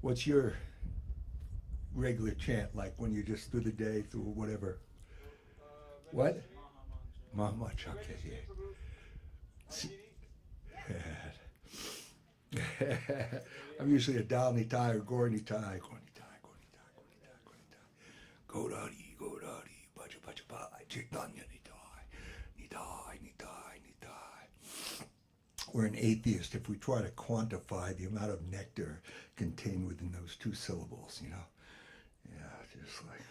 What's your regular chant like when you just through the day, through whatever? What? Mama Chakya. I'm usually a Dal Nitai or Gor Nitai. Gor Nitai, Gor Nitai, Gor Nitai, Gor Nitai. Godari, Godari, Baja Baja Bai, Chaitanya Nitai, Nitai, Nitai, Nitai. We're an atheist if we try to quantify the amount of nectar contained within those two syllables, you know? Yeah, just like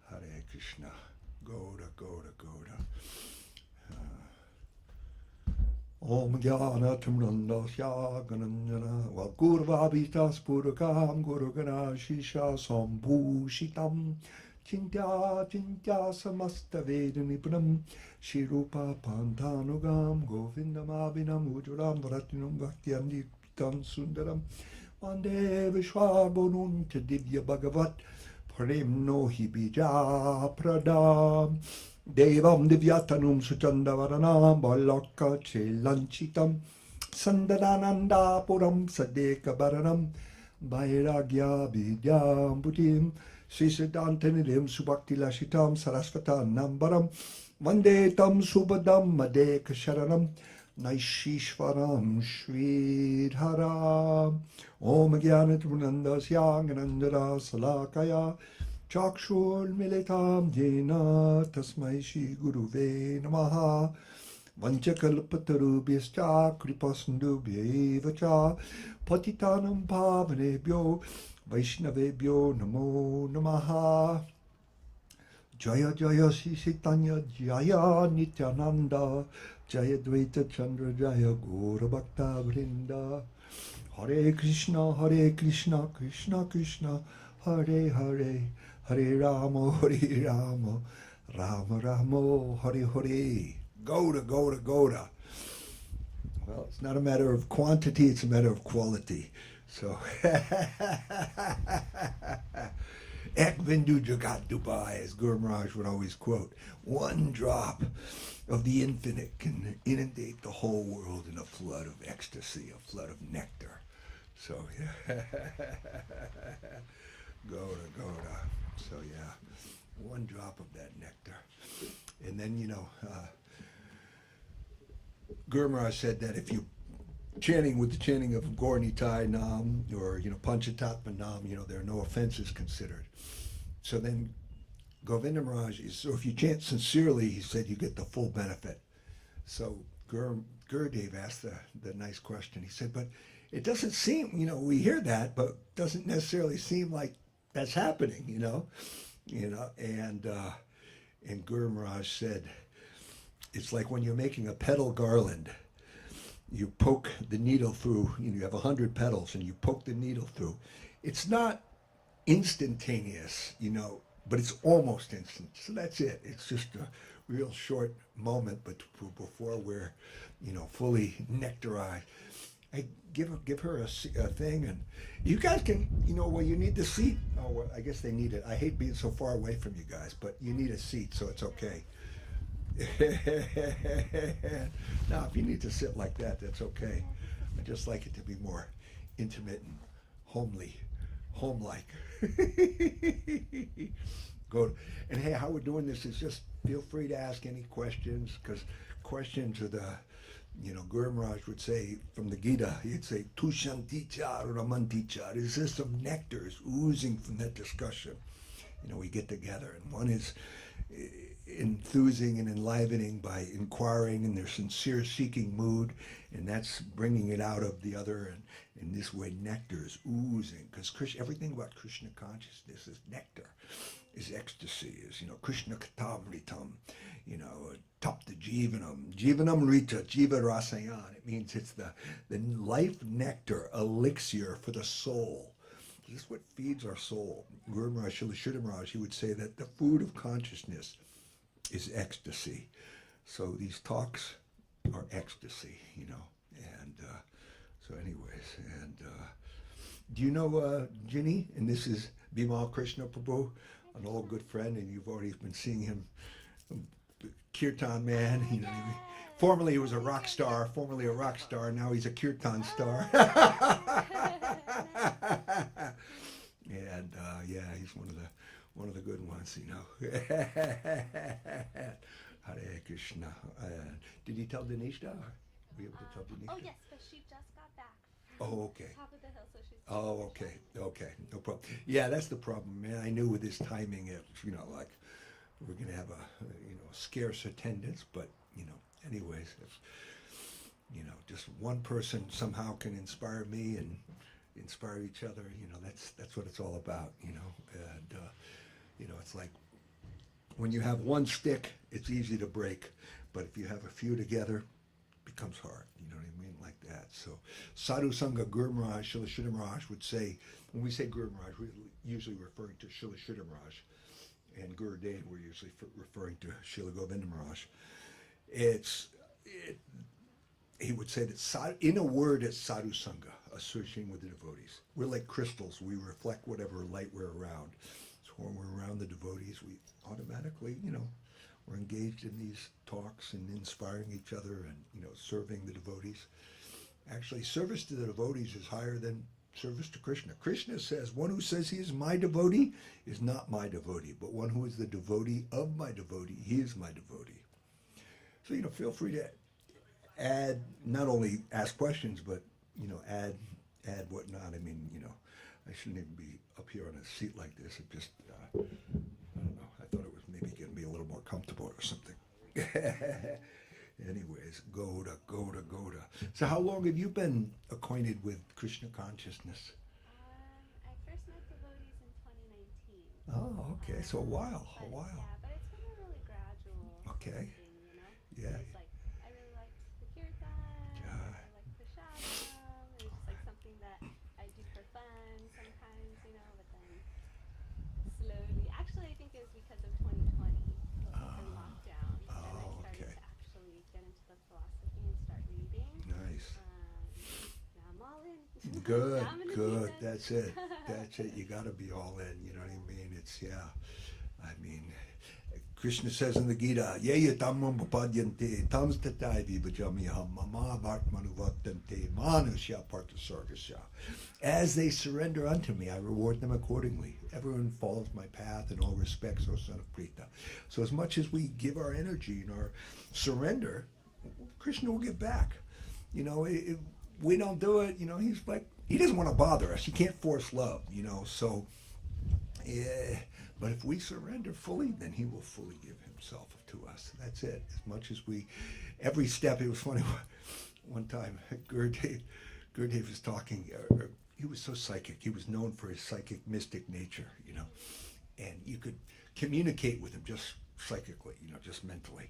Hare Krishna, Goda, Goda, Goda. Om Jnana Timrandasya Gananjana Vakurvabhitas Purakam Gurugana Shisha Sambhushitam Chintya Chintya Samasta Veda Nipunam Shirupa Pantanugam Govinda Mabinam Ujuram Vratinam Bhaktyam Nitam Sundaram Vande Vishwabonum Divya Bhagavat Prem no Hibija Pradam Devam Divyatanum Suchandavaranam Balaka Chelanchitam Sandadananda Puram Sadeka Baranam Vairagya Vidyam Buddhim Sisidantanidam Subhakti Lashitam Sarasvata Nambaram Vande Tam Subhadam Madeka Sharanam Naishishvaram Shridharam Om Gyanat Munandas Yanganandara Salakaya Chakshur Militam Jena Tasmai Shri Guruve Namaha Vanchakalpatarubhyascha Kripasandubhyevacha Patitanam Pavanebhyo Vaishnavebhyo Namo Namaha Jaya Jaya Sri Chaitanya Jaya Nityananda Jaya Dvaita Chandra Jaya Gaura Bhakta Vrinda Hare Krishna Krishna Krishna Hare Hare Hare Rama Rama Rama Hare Hare Goda Goda Goda. Well, it's not a matter of quantity, it's a matter of quality. So Ek Bindu Jagat Dubai, as Guru Maharaj would always quote, one drop of the infinite can inundate the whole world in a flood of ecstasy, a flood of nectar. So, yeah. Goda. So, yeah, one drop of that nectar. And then, Guru Maharaj said that if you chanting with the chanting of Gaur Nitai Nam or, Panchatatma Nam, there are no offenses considered. So then Govinda Maharaj, so if you chant sincerely, he said you get the full benefit. So Gurudev asked the nice question. He said, but it doesn't seem, we hear that, but it doesn't necessarily seem like that's happening, and Guru Maharaj said, it's like when you're making a petal garland. You poke the needle through, you have 100 petals and you poke the needle through. It's not instantaneous, but it's almost instant. So that's it. It's just a real short moment before we're, fully nectarized. I give her a thing, and you guys can, you need the seat. Oh, well, I guess they need it. I hate being so far away from you guys, but you need a seat, so it's okay. Now, if you need to sit like that, that's okay. I just like it to be more intimate and home-like. Go. And hey, how we're doing this is just feel free to ask any questions, because questions are the, Guru Maharaj would say from the Gita, he'd say, Tushanticha Ramanticha. There's just some nectars oozing from that discussion. We get together, and one is enthusing and enlivening by inquiring in their sincere seeking mood, and that's bringing it out of the other, and in this way nectar is oozing, because everything about Krishna consciousness is nectar, is ecstasy, is Krishna katamritam, tapta jivanam rita jiva rasayan. It means it's the life nectar elixir for the soul. This is what feeds our soul. Guru Maharaj, Srila Maharaj, he would say that the food of consciousness is ecstasy. So these talks are ecstasy, and so anyways, and do you know Ginny? And this is Bimal Krishna Prabhu, an old good friend, and you've already been seeing him, Kirtan man, Formerly he was a rock star. Now he's a kirtan star. And yeah, he's one of the good ones, you know. Hare Krishna. Did he tell Dinesh that? Were you able to tell Dinesh? Oh yes, but she just got back. Oh, okay. Top of the hill, so she's. Oh, okay. Okay. No problem. Yeah, that's the problem, man. I knew with this timing, it, you know, like we're gonna have a scarce attendance, but anyways, if just one person somehow can inspire me and inspire each other, that's what it's all about, and it's like when you have one stick, it's easy to break, but if you have a few together, it becomes hard. You know what I mean, like that. So Sadhu Sangha Guru Maharaj, Srila Sridhar Maharaj would say, when we say Guru Maharaj, we're usually referring to Srila Sridhar Maharaj, and Guru Dev, we're usually referring to Srila Govinda Maharaj. He would say that in a word, it's Sadhu Sangha, associating with the devotees. We're like crystals. We reflect whatever light we're around. So when we're around the devotees, we automatically, we're engaged in these talks and inspiring each other and, serving the devotees. Actually, service to the devotees is higher than service to Krishna. Krishna says, one who says he is my devotee is not my devotee, but one who is the devotee of my devotee, he is my devotee. So, feel free to add, not only ask questions, but, add whatnot. I mean, I shouldn't even be up here on a seat like this. It just, I don't know. I thought it was maybe going to be a little more comfortable or something. Anyways, Goda. So how long have you been acquainted with Krishna consciousness? I first met devotees in 2019. Oh, okay. So a while. Yeah, but it's been a really gradual Okay. thing, Yeah. It's like, I really liked the kirtan, I liked the shastam, it was just like something that I do for fun sometimes, but then slowly, actually I think it was because of 2020 and lockdown, and I started okay. to actually get into the philosophy and start reading. Nice. Now I'm all in. Good, Now I'm in the good. deep end. That's it. That's it. You got to be all in. You know what I mean? It's, yeah. I mean, Krishna says in the Gita, Yeya tammam papadyante tams tatai vibhajamiham mama vartmanuvartante manusya partasargasya. As they surrender unto me, I reward them accordingly. Everyone follows my path in all respects, O son of Prita. So as much as we give our energy and our surrender, Krishna will give back. If we don't do it, he's like, he doesn't want to bother us. He can't force love, so, yeah. But if we surrender fully, then he will fully give himself to us. That's it. As much as every step, it was funny, one time, Gurudev was talking, he was so psychic. He was known for his psychic, mystic nature, and you could communicate with him just psychically, just mentally.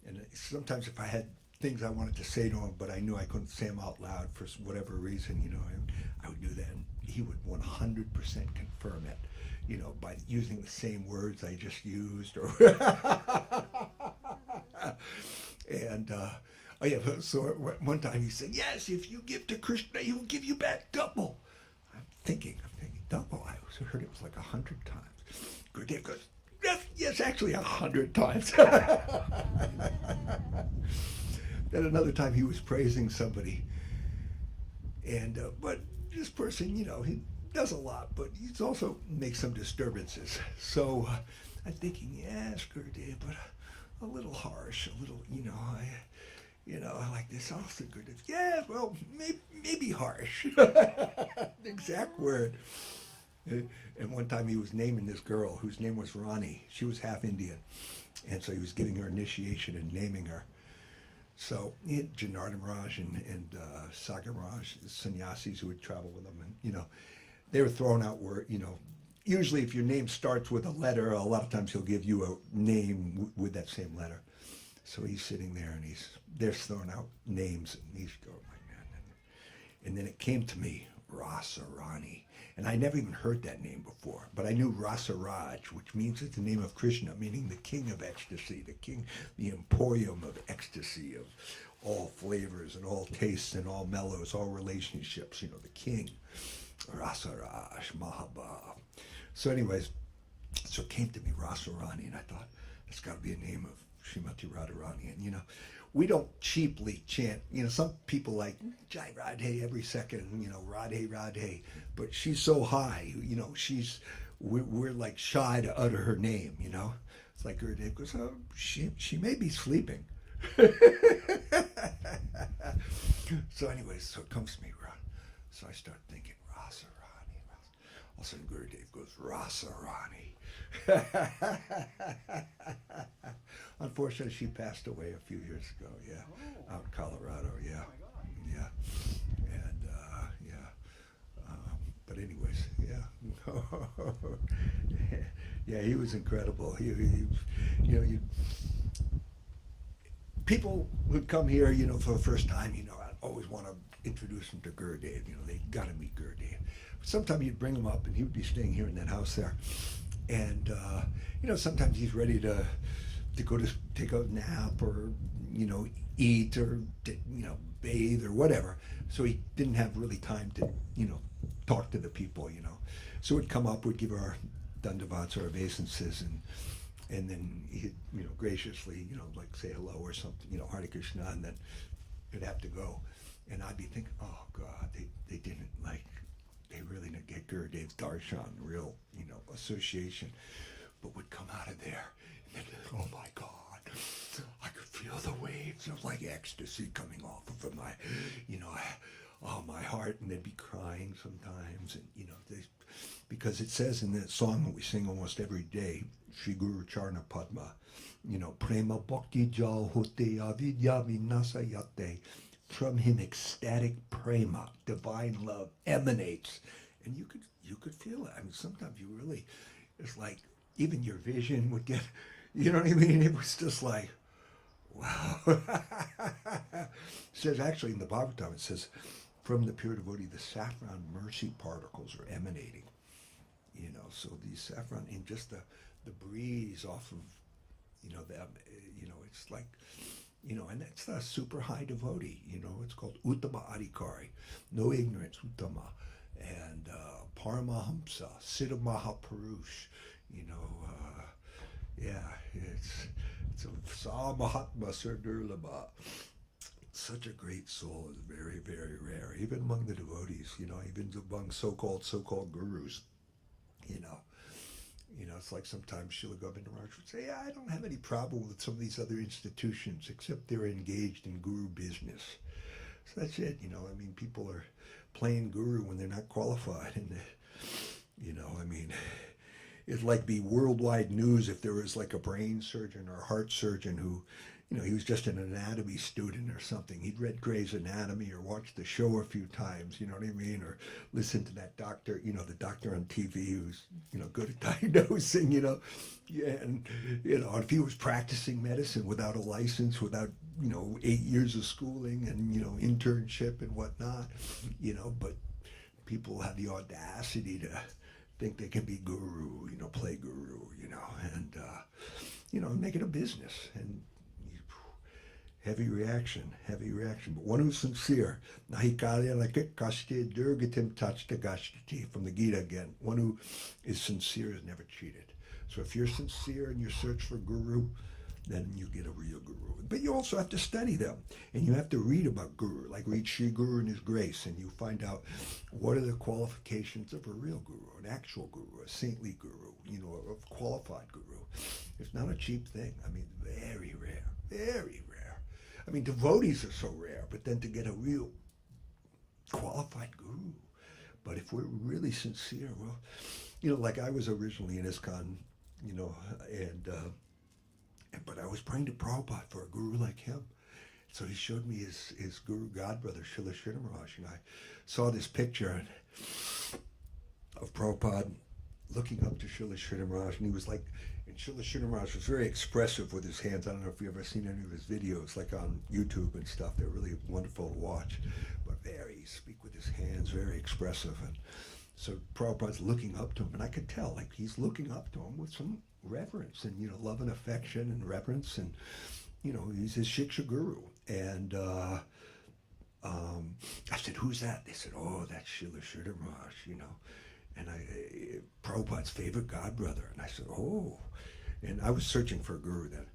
And sometimes if I had things I wanted to say to him, but I knew I couldn't say them out loud for whatever reason, I would do that, and he would 100% confirm it, by using the same words I just used, or and oh yeah, so one time he said, yes, if you give to Krishna, he will give you back double. I'm thinking double. I heard it was like 100 times. Gurudev goes, yes, actually 100 times. Then another time he was praising somebody, and but this person, he does a lot, but he also makes some disturbances. So I'm thinking, yes, Gurudev, but a little harsh, a little, I like this also, Gurudev. Yeah, well, maybe harsh. Exact word. And one time he was naming this girl whose name was Rani. She was half Indian, and so he was giving her initiation and naming her. So he had Janardhan Raj and Sagar Raj, sannyasis who would travel with him, and they were throwing out word. Usually if your name starts with a letter, a lot of times he'll give you a name with that same letter. So he's sitting there and they're throwing out names, and he's going, oh my God. And then it came to me, Rasa Rani. And I never even heard that name before, but I knew Rasa Raj, which means it's the name of Krishna, meaning the king of ecstasy, the emporium of ecstasy, of all flavors and all tastes and all mellows, all relationships, the king, Rasa Raj, Mahaba. So anyways, so it came to me, Rasa Rani, and I thought, that's got to be a name of Srimati Radharani. And we don't cheaply chant. You know, some people like Jai Radhe every second, you know, Radhe Radhe, but she's so high, you know, we're like shy to utter her name, you know. It's like Gurudev goes, oh, she may be sleeping. So anyways, so it comes to me, so I start thinking, Rasa Rani. All of a sudden Gurudev goes, Rasa Rani. Unfortunately, she passed away a few years ago, yeah, out in Colorado, yeah. Yeah. And, but anyways, yeah. Yeah, he was incredible. He you know, people would come here, you know, for the first time, you know, I always want to introduce them to Gurudev. You know, they got to meet Gurudev. Sometimes you'd bring him up, and he would be staying here in that house there. And, you know, sometimes he's ready to go to take a nap or, you know, eat or, you know, bathe or whatever. So he didn't have really time to, you know, talk to the people, you know. So we'd come up, we'd give our dandavats or obeisances, and then he'd, you know, graciously, you know, like say hello or something, you know, Hare Krishna, and then he'd have to go. And I'd be thinking, oh God, they didn't like, they really didn't get Gurudev's darshan, real, you know, association. But would come out of there, and then, oh my God, I could feel the waves of like ecstasy coming off of my, you know, my heart, and they'd be crying sometimes, and you know, because it says in that song that we sing almost every day, Shri Guru Charna Padma, you know, Prema Bhakti Jal Hote Avidya Vinasa Yate. From him, ecstatic prema, divine love emanates, and you could feel it. I mean, sometimes you really, it's like even your vision would get, you know what I mean? It was just like, wow. It says actually in the Bhagavatam, it says, from the pure devotee, the saffron mercy particles are emanating. You know, so these saffron, and just the breeze off of, you know, them, you know, it's like, you know, and that's a super high devotee, you know, it's called Uttama Adhikari, no ignorance, Uttama, and Paramahamsa, Siddha Mahapurush, you know, yeah, it's a Sa Mahatma Sardurlabha. Such a great soul is very, very rare, even among the devotees, you know, even among so-called gurus, you know. You know, it's like sometimes Srila Govinda Maharaj would say, yeah, I don't have any problem with some of these other institutions, except they're engaged in guru business. So that's it, you know, I mean, people are playing guru when they're not qualified. And, you know, I mean, it'd like be worldwide news if there was like a brain surgeon or a heart surgeon who, you know, he was just an anatomy student or something. He'd read Gray's Anatomy or watched the show a few times, you know what I mean? Or listened to that doctor, you know, the doctor on TV who's, you know, good at diagnosing, you know. Yeah, and, you know, if he was practicing medicine without a license, without, you know, 8 years of schooling and, you know, internship and whatnot, you know, but people have the audacity to think they can be guru, you know, play guru, you know, and, you know, make it a business. And heavy reaction. But one who's sincere, nahikalya lakit kashti durgatim tachta gashtati, from the Gita again. One who is sincere is never cheated. So if you're sincere in your search for guru, then you get a real guru. But you also have to study them, and you have to read about guru, like read Sri Guru and his grace, and you find out what are the qualifications of a real guru, an actual guru, a saintly guru, you know, a qualified guru. It's not a cheap thing. I mean, very rare, very rare. I mean, devotees are so rare, but then to get a real qualified guru. But if we're really sincere, well, you know, like I was originally in ISKCON, you know, but I was praying to Prabhupada for a guru like him. So he showed me his guru godbrother, Srila Sridhar Maharaj, and I saw this picture of Prabhupada looking up to Srila Sridhar Maharaj, and he was like, and Srila Sridhar Maharaj was very expressive with his hands. I don't know if you've ever seen any of his videos, like on YouTube and stuff. They're really wonderful to watch, but very speak with his hands, very expressive. And so Prabhupada's looking up to him, and I could tell, like, he's looking up to him with some reverence and, you know, love and affection and reverence, and, you know, he's his Shiksha Guru. And I said, who's that? They said, oh, that's Srila Sridhar Maharaj, you know. And Prabhupada's favorite godbrother. And I said, oh. And I was searching for a guru then.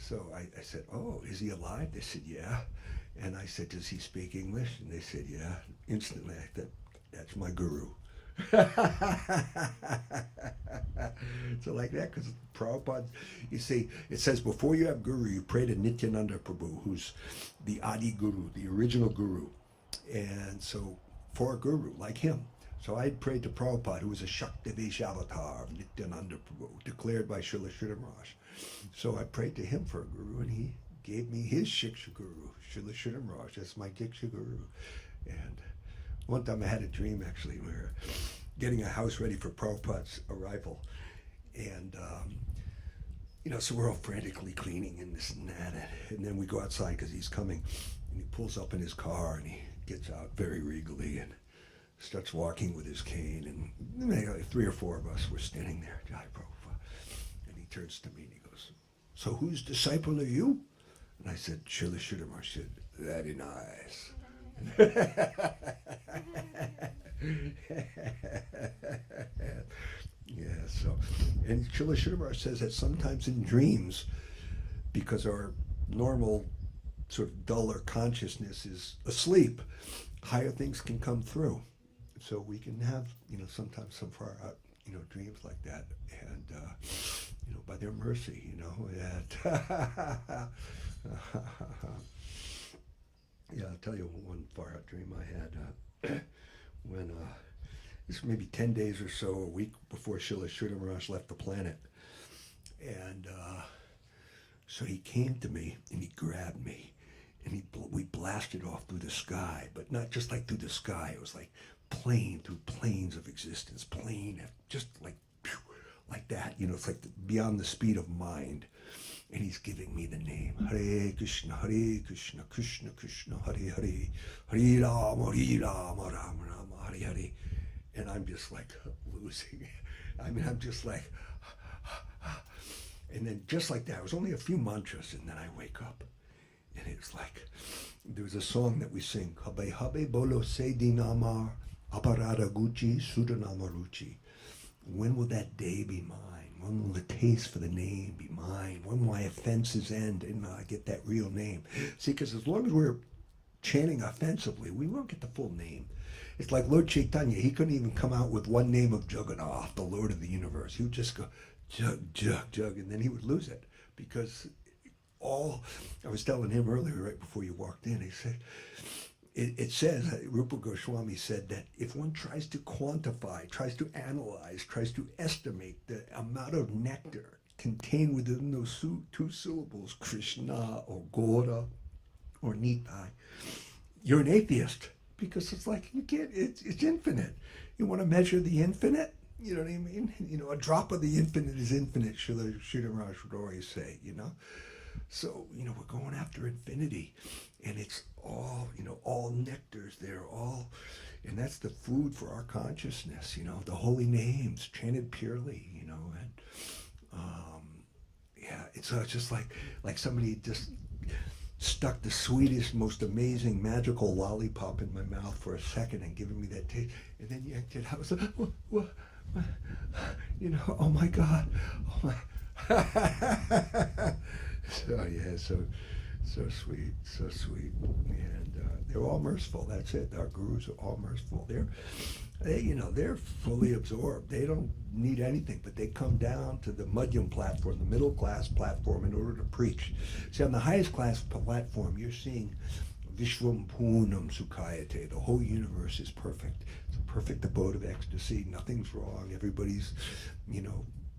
So I said, oh, is he alive? They said, yeah. And I said, does he speak English? And they said, yeah. Instantly, I thought, that's my guru. So like that, because Prabhupada, you see, it says before you have guru, you pray to Nityananda Prabhu, who's the Adi Guru, the original guru. And so for a guru like him. So I had prayed to Prabhupada, who was a Shaktivesh avatar of Nityananda Prabhu, declared by Srila Sridhar Maharaj. So I prayed to him for a guru, and he gave me his Shiksha Guru, Srila Sridhar Maharaj. That's my Diksha Guru. And one time I had a dream, actually. We were getting a house ready for Prabhupada's arrival. And, so we're all frantically cleaning and this and that. And then we go outside because he's coming. And he pulls up in his car and he gets out very regally and starts walking with his cane. And like 3 or 4 of us were standing there, Jai Prabhupada. And he turns to me and he goes, so whose disciple are you? And I said, Srila Sridhar Maharaj. Said, very nice. Yeah, so, and Srila Sridhar Maharaj says that sometimes in dreams, because our normal sort of duller consciousness is asleep, higher things can come through. So we can have, sometimes some far out, dreams like that, and by their mercy, that. Yeah, I'll tell you one far out dream I had when this was maybe 10 days or so, a week before Srila Sridhar Maharaj left the planet, and so he came to me and he grabbed me, and we blasted off through the sky, but not just like through the sky. It was like plane through planes of existence, plane, just like that. It's like beyond the speed of mind. And he's giving me the name. Hare Krishna, Krishna Krishna, Hare Hare, Hare Rama, Rama Rama, Hare Hare. And I'm just like losing. I'm just like, and then just like that, it was only a few mantras, and then I wake up. And it's like, there was a song that we sing, Habe Habe Bolo Se Dinamar, Aparada Gucci, Sudanama Ruchi. When will that day be mine? When will the taste for the name be mine? When will my offenses end and I get that real name? See, because as long as we're chanting offensively, we won't get the full name. It's like Lord Chaitanya. He couldn't even come out with one name of Jagadananda, the Lord of the universe. He would just go, Jug, Jug, Jug, and then he would lose it. Because I was telling him earlier, right before you walked in, he said, it says, Rupa Goswami said that if one tries to quantify, tries to analyze, tries to estimate the amount of nectar contained within those 2 syllables, Krishna or Gora or Nitai, you're an atheist, because it's like, you can't, it's infinite. You want to measure the infinite? You know what I mean? A drop of the infinite is infinite, Sridhar Maharaj would always say, So, we're going after infinity, and it's all, all nectars there, and that's the food for our consciousness, the holy names chanted purely, and yeah, it's just like somebody just stuck the sweetest, most amazing, magical lollipop in my mouth for a second and giving me that taste, and then yanked it out. I was like, what? Oh my God, oh my. So yeah, so sweet, and they're all merciful. That's it. Our gurus are all merciful. They're fully absorbed. They don't need anything, but they come down to the Madhyam platform, the middle class platform, in order to preach. See, on the highest class platform, you're seeing Vishwam Poonam Sukhayate. The whole universe is perfect. It's a perfect abode of ecstasy. Nothing's wrong. Everybody's,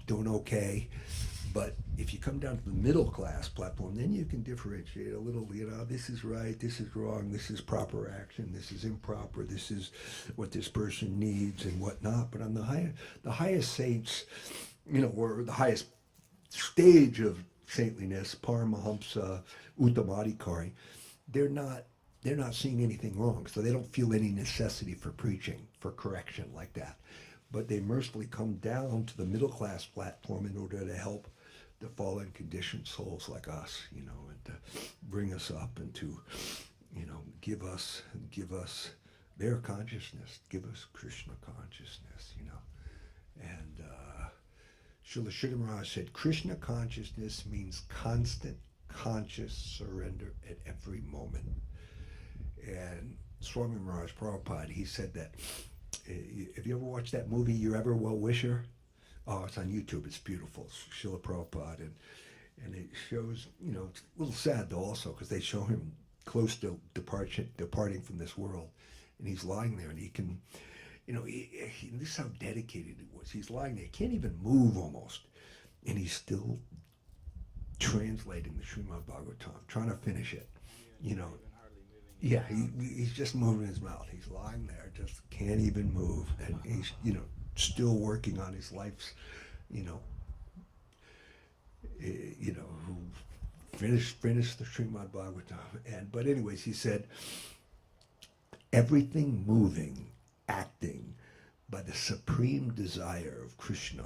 doing okay. But if you come down to the middle class platform, then you can differentiate a little, this is right, this is wrong, this is proper action, this is improper, this is what this person needs and whatnot. But on the highest saints, or the highest stage of saintliness, Paramahamsa, Uttamadhikari, they're not seeing anything wrong, so they don't feel any necessity for preaching, for correction like that. But they mercifully come down to the middle class platform in order to help the fallen conditioned souls like us, and to bring us up and to, give us their consciousness, give us Krishna consciousness, And Srila Sridhar Maharaj said, Krishna consciousness means constant conscious surrender at every moment. And Swami Maharaj Prabhupada, he said that, have you ever watched that movie, You're Ever Well Wisher? Oh, it's on YouTube. It's beautiful. It's Srila Prabhupada. And it shows, it's a little sad though also, because they show him close to departing from this world. And he's lying there and he can, this is how dedicated he was. He's lying there. He can't even move almost. And he's still translating the Srimad Bhagavatam, trying to finish it, Yeah, he's just moving his mouth. He's lying there, just can't even move. And he's, still working on his life's, who finished the Srimad Bhagavatam. But anyways, he said, everything moving, acting by the supreme desire of Krishna,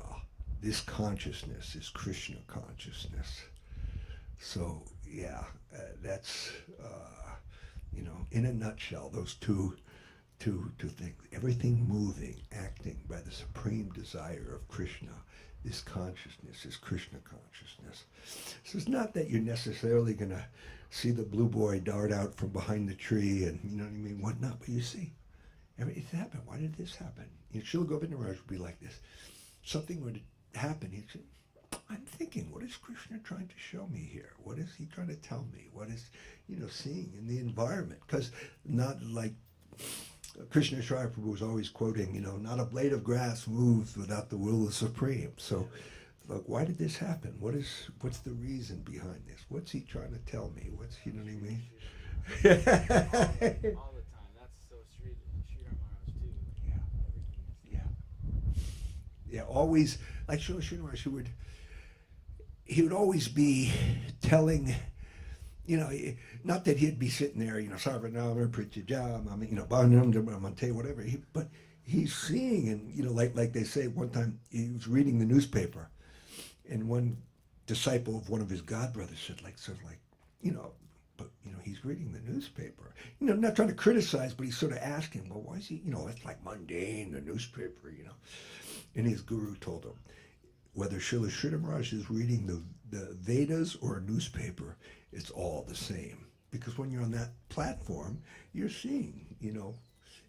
this consciousness is Krishna consciousness. So, yeah, that's, in a nutshell, those two things. Everything moving, acting by the supreme desire of Krishna, this consciousness is Krishna consciousness. So it's not that you're necessarily going to see the blue boy dart out from behind the tree and, whatnot, but you see, it's happened. Why did this happen? Srila Govinda Maharaj would be like this. Something would happen. He'd say, I'm thinking, what is Krishna trying to show me here? What is he trying to tell me? What is, seeing in the environment? Because not like Krishna Shri Prabhu was always quoting, not a blade of grass moves without the will of the Supreme. So, look, why did this happen? What's the reason behind this? What's he trying to tell me? What's, you know what I mean? All the time. That's so Sri Maharaj too. Yeah. Yeah, always, like Sri Maharaj, he would always be telling, not that he'd be sitting there, Sarvanama, Pritijam, Bhanam, whatever, but he's seeing, and, like they say, one time he was reading the newspaper, and one disciple of one of his godbrothers said, but, he's reading the newspaper. Not trying to criticize, but he's sort of asking, well, why is he, it's like mundane, the newspaper, And his guru told him, whether Srila Sridhar Maharaj is reading the Vedas or a newspaper, it's all the same. Because when you're on that platform, you're seeing,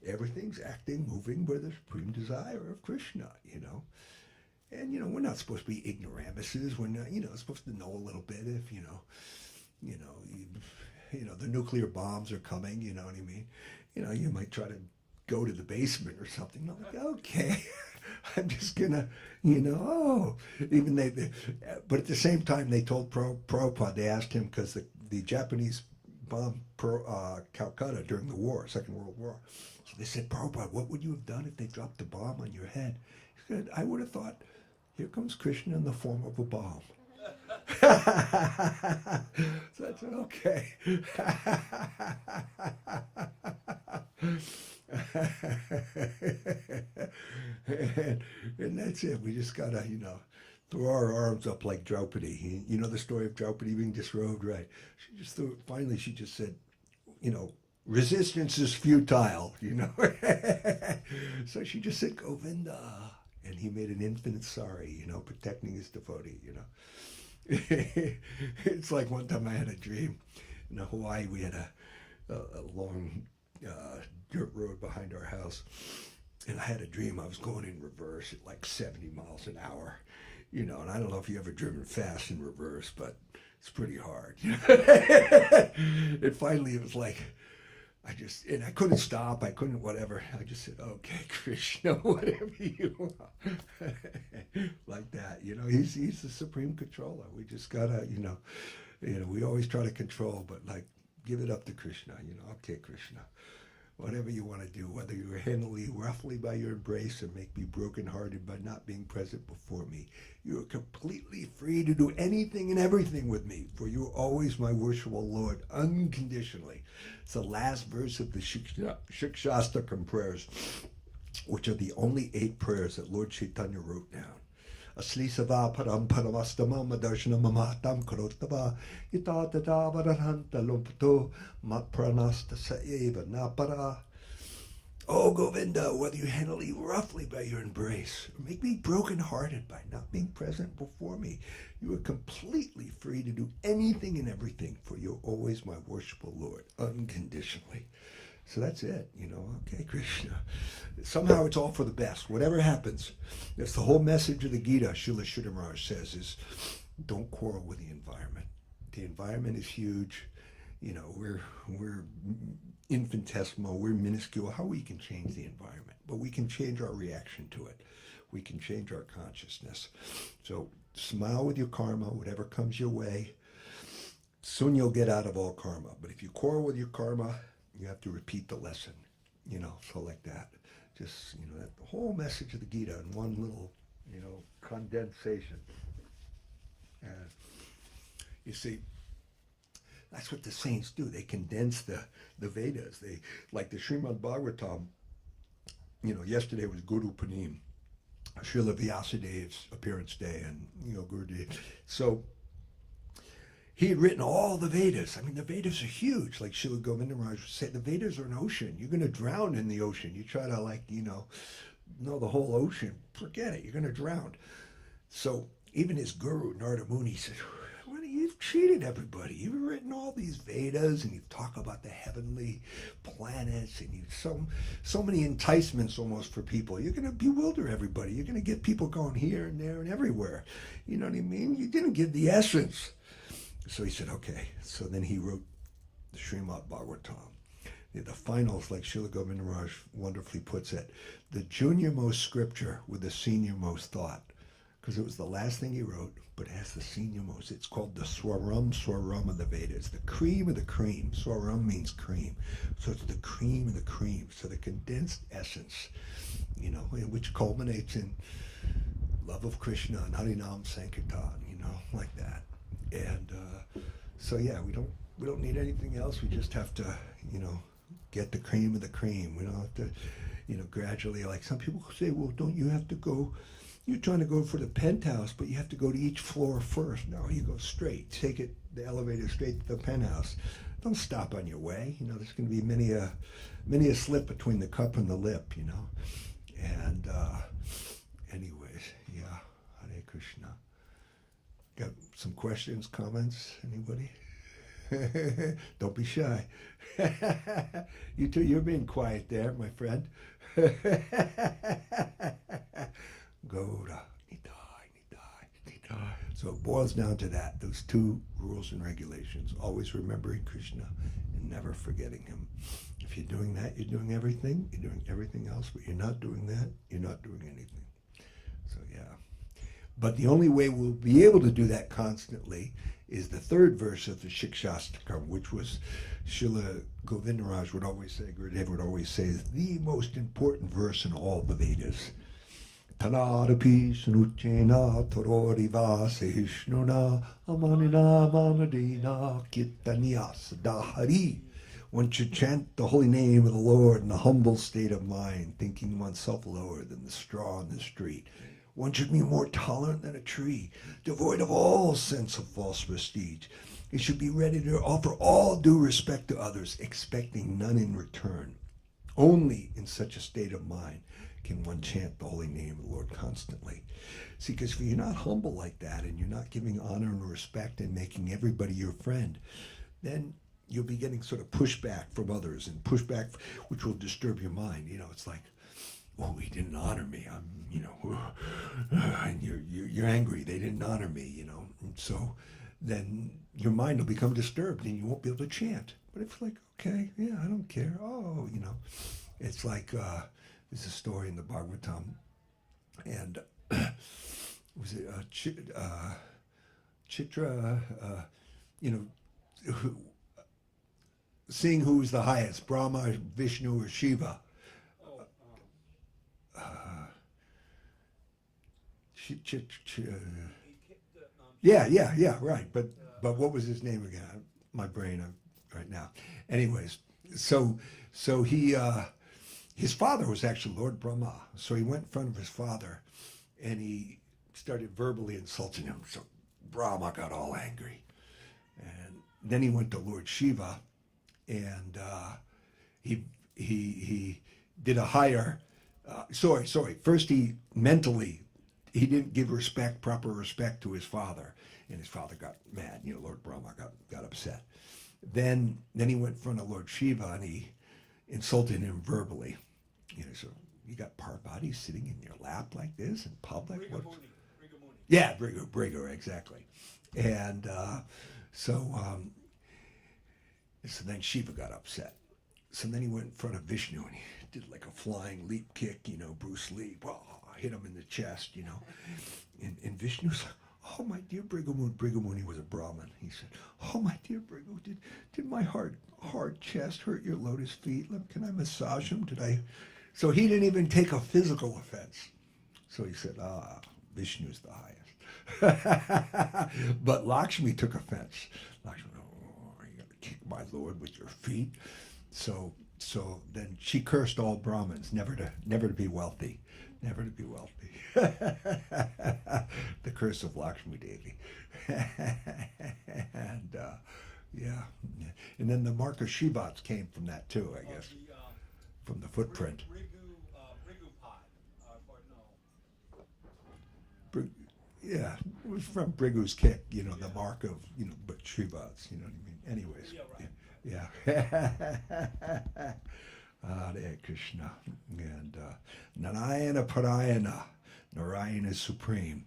everything's acting, moving by the supreme desire of Krishna, And, we're not supposed to be ignoramuses. We're not, supposed to know a little bit if, the nuclear bombs are coming, you know what I mean? You might try to go to the basement or something. I'm like, okay, I'm just gonna, even but at the same time, they told Prabhupada, they asked him, because the Japanese bombed Calcutta during the war, Second World War. So they said, Prabhupada, what would you have done if they dropped a bomb on your head? He said, I would have thought, here comes Krishna in the form of a bomb. So I said, okay. and that's it. We just gotta, throw our arms up like Draupadi. You know the story of Draupadi being disrobed, right? She just finally she just said, resistance is futile, So she just said, Govinda. And he made an infinite sorry, protecting his devotee, It's like one time I had a dream. In Hawaii, we had a long dirt road behind our house. And I had a dream I was going in reverse at like 70 miles an hour. And I don't know if you ever driven fast in reverse, but it's pretty hard. And finally it was like, and I couldn't stop, I couldn't whatever. I just said, okay, Krishna, whatever you want. Like that, he's the supreme controller. We just gotta, we always try to control, but give it up to Krishna, okay, Krishna. Whatever you want to do, whether you handle me roughly by your embrace or make me brokenhearted by not being present before me, you are completely free to do anything and everything with me, for you are always my worshipful Lord, unconditionally. It's the last verse of the Shikshastakam prayers, which are the only 8 prayers that Lord Chaitanya wrote down. Aslisava param paravastamam adarshanam mamatam karotava itatata varahanta lumpto matpranasta saeva napara. Oh Govinda, whether you handle me roughly by your embrace, or make me broken-hearted by not being present before me, you are completely free to do anything and everything, for you're always my worshipful Lord, unconditionally. So that's it, okay, Krishna. Somehow it's all for the best. Whatever happens, that's the whole message of the Gita, Srila Sridhar Maharaj says, is don't quarrel with the environment. The environment is huge. We're infinitesimal, we're minuscule. How we can change the environment? But we can change our reaction to it. We can change our consciousness. So smile with your karma, whatever comes your way. Soon you'll get out of all karma. But if you quarrel with your karma, you have to repeat the lesson, so like that. Just, that the whole message of the Gita in one little, condensation. And you see, that's what the saints do. They condense the Vedas. They, like the Srimad Bhagavatam, yesterday was Guru Panim, Srila Vyasadev's appearance day, and, Gurudev. So he had written all the Vedas. I mean, the Vedas are huge. Like Srila Govinda Maharaj would say, the Vedas are an ocean. You're going to drown in the ocean. You try to, know the whole ocean. Forget it. You're going to drown. So even his guru, Narada Muni, said, well, you've cheated everybody. You've written all these Vedas, and you've talked about the heavenly planets, and you've so many enticements almost for people. You're going to bewilder everybody. You're going to get people going here and there and everywhere. You know what I mean? You didn't give the essence. So he said, okay. So then he wrote the Srimad Bhagavatam. The finals, like Srila Govinda Maharaj wonderfully puts it, the junior-most scripture with the senior-most thought, because it was the last thing he wrote, but it has the senior-most. It's called the Swaram of the Vedas, the cream of the cream. Swaram means cream. So it's the cream of the cream. So the condensed essence, which culminates in love of Krishna and Harinam Sankirtan, like that. And so yeah, we don't need anything else. We just have to, get the cream of the cream. We don't have to, gradually, like some people say, well, don't you have to go, you're trying to go for the penthouse, but you have to go to each floor first. No, you go straight. Take the elevator straight to the penthouse. Don't stop on your way. There's going to be many a slip between the cup and the lip, And anyways, yeah, Hare Krishna. Got some questions, comments? Anybody? Don't be shy. You too, you're being quiet there, my friend. Goda, Nidai. So it boils down to that, those two rules and regulations. Always remembering Krishna and never forgetting him. If you're doing that, you're doing everything. You're doing everything else, but you're not doing that, you're not doing anything. So yeah. But the only way we'll be able to do that constantly is the third verse of the Shikshastakam, which was Srila Govinda Maharaj would always say, Gurudev would always say, is the most important verse in all the Vedas. Tanadapi sanuchena tororiva sehishnuna amanina manadina kitanya sadahari. One should chant the holy name of the Lord in a humble state of mind, thinking oneself lower than the straw in the street. One should be more tolerant than a tree, devoid of all sense of false prestige. He should be ready to offer all due respect to others, expecting none in return. Only in such a state of mind can one chant the holy name of the Lord constantly. See, because if you're not humble like that, and you're not giving honor and respect and making everybody your friend, then you'll be getting sort of pushback from others, and pushback which will disturb your mind. It's like, oh, he didn't honor me. I'm, and you're angry. They didn't honor me, And so then your mind will become disturbed, and you won't be able to chant. But it's like, okay, yeah, I don't care. Oh, it's like there's a story in the Bhagavatam, and was it Chitra? Seeing who was the highest, Brahma, Vishnu, or Shiva. Yeah, right. But what was his name again? My brain right now. Anyways, so he his father was actually Lord Brahma. So he went in front of his father, and he started verbally insulting him. So Brahma got all angry, and then he went to Lord Shiva, and he did a higher, sorry. First he didn't give proper respect to his father, and his father got mad. Lord Brahma got upset. Then he went in front of Lord Shiva and he insulted him verbally. So you got Parvati sitting in your lap like this in public. Brigamuni. Yeah, Brigu, exactly. And so then Shiva got upset. So then he went in front of Vishnu and he did like a flying leap kick, Bruce Lee. Whoa, hit him in the chest, And Vishnu's like, oh, my dear Brigamuni was a Brahmin. He said, oh, my dear Brigu, did my hard chest hurt your lotus feet? Can I massage him? So he didn't even take a physical offense. So he said, Vishnu's the highest. But Lakshmi took offense. Lakshmi, you got to kick my lord with your feet. So then she cursed all Brahmins, never to be wealthy. Never to be wealthy. The curse of Lakshmi Devi. And and then the mark of Shivats came from that too, I guess, from the footprint. Yeah, it was from Brigu's kick, the mark of, but Shivats, you know what I mean? Anyways, yeah. Hare Krishna. And Narayana Parayana, Narayana is supreme.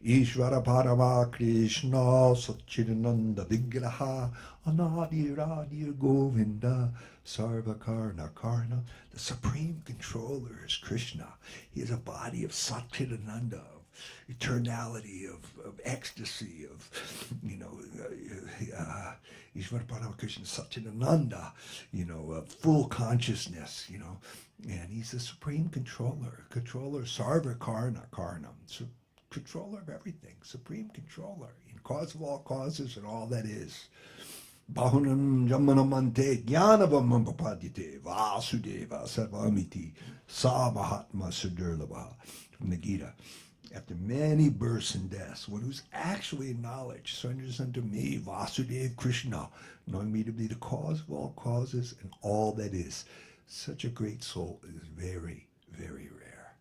Ishvara Parama Krishna Satchidananda Vigraha Anadi Radhi Govinda Sarvakarna Karna. The supreme controller is Krishna. He is a body of Satchidananda, of eternality, of ecstasy, of, Ishvara Parama Krishna Satchidananda, full consciousness, and he's the supreme controller Sarvakarna Karnam. So controller of everything, supreme controller, in cause of all causes and all that is. Bahunam Jamanamante Jnanavam Mampapadite Vasudeva Sarvamiti Sa Mahatma Sudurlabha, from the Gita. After many births and deaths, one who's actually acknowledged surrenders unto me, Vasudeva Krishna, knowing me to be the cause of all causes and all that is. Such a great soul is very, very rare.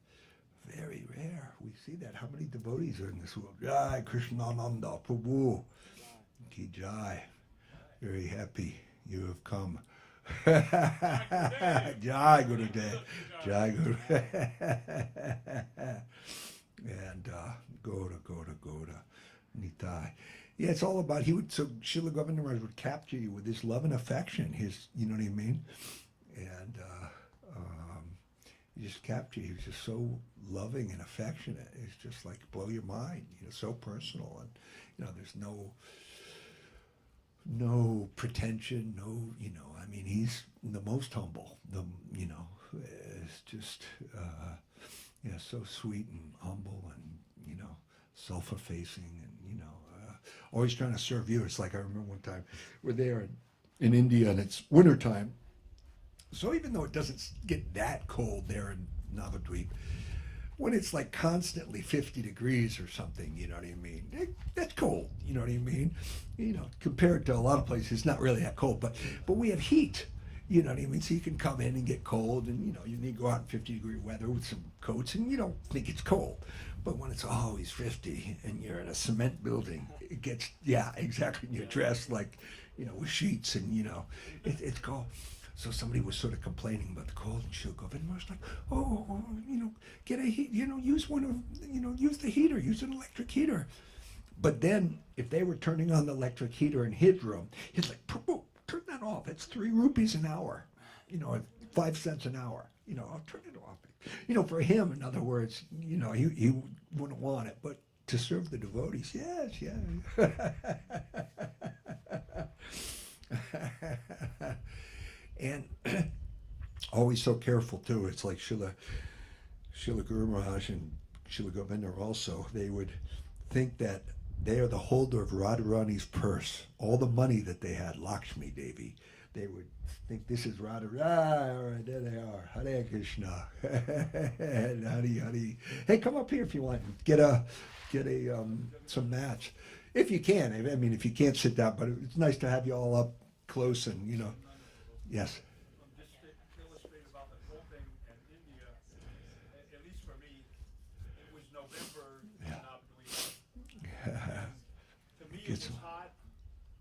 Very rare. We see that. How many devotees are in this world? Jai Krishnananda Prabhu. Ki Jai. Very happy you have come. Jai Gurudev. Jai Gurudev. And Goda, Nitai. Yeah, it's all about, so Srila Govinda Maharaj would capture you with his love and affection, you know what I mean? And he just capture you. He was just so loving and affectionate. It's just like blow your mind, so personal. And, there's no pretension, he's the most humble, it's just, so sweet and humble and, self-effacing and, always trying to serve you. It's like, I remember one time we're there in India and it's wintertime. So even though it doesn't get that cold there in Navadvip, when it's like constantly 50 degrees or something, you know what I mean? That's cold, you know what I mean? Compared to a lot of places, it's not really that cold, but we have heat, you know what I mean? So you can come in and get cold and, you need to go out in 50-degree weather with some coats and you don't think it's cold. But when it's always 50 and you're in a cement building, it gets, yeah, exactly. And you're dressed like, with sheets and, it's cold. So somebody was sort of complaining about the cold, and Srila Govinda was like, get a heat, use one of, use the heater, use an electric heater. But then if they were turning on the electric heater in his room, he's like, Prabhu, turn that off. It's 3 rupees an hour, 5 cents an hour. I'll turn it off. For him, in other words, he wouldn't want it, but to serve the devotees, yes. And always so careful too. It's like Srila Guru Maharaj and Srila Govinda also, they would think that they are the holder of Radharani's purse. All the money that they had, Lakshmi Devi, they would think this is Radharani. All right, there they are. Hare Krishna. And Hari. Hey, come up here if you want. Get some mats. If you can. I mean, if you can't sit down, but it's nice to have you all up close and, Yes. Just to illustrate about the whole thing, for me, it was November. Yeah. Not to me, it was hot.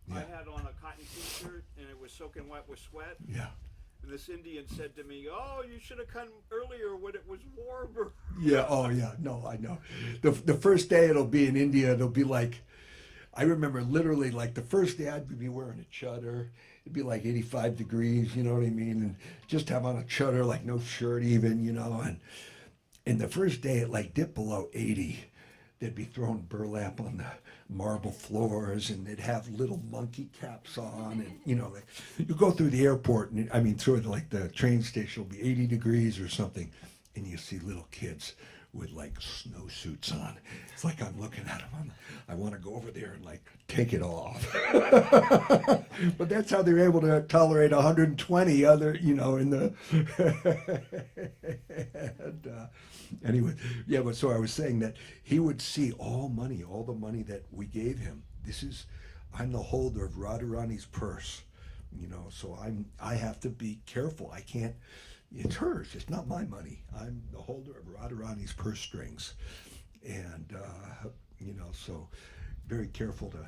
Yeah. I had on a cotton T-shirt, and it was soaking wet with sweat. Yeah. And this Indian said to me, "Oh, you should have come earlier when it was warmer." Yeah. Oh, yeah. No, I know. The first day it'll be in India, it'll be like, I remember literally like the first day I'd be wearing a chador. It'd be like 85 degrees, you know what I mean? And just have on a chador, like no shirt even, you know. And the first day it like dipped below 80. They'd be throwing burlap on the marble floors, and they'd have little monkey caps on, and you know, like, you go through the airport, and I mean through like the train station will be 80 degrees or something, and you see little kids with like snowsuits on. It's like I'm looking at them. I want to go over there and like take it off. But that's how they're able to tolerate 120 other, you know, in the. And, anyway, yeah. But so I was saying that he would see all the money that we gave him. I'm the holder of Radharani's purse, you know. So I have to be careful. I can't. It's hers. It's not my money. I'm the holder of Radharani's purse strings, and you know, so very careful to,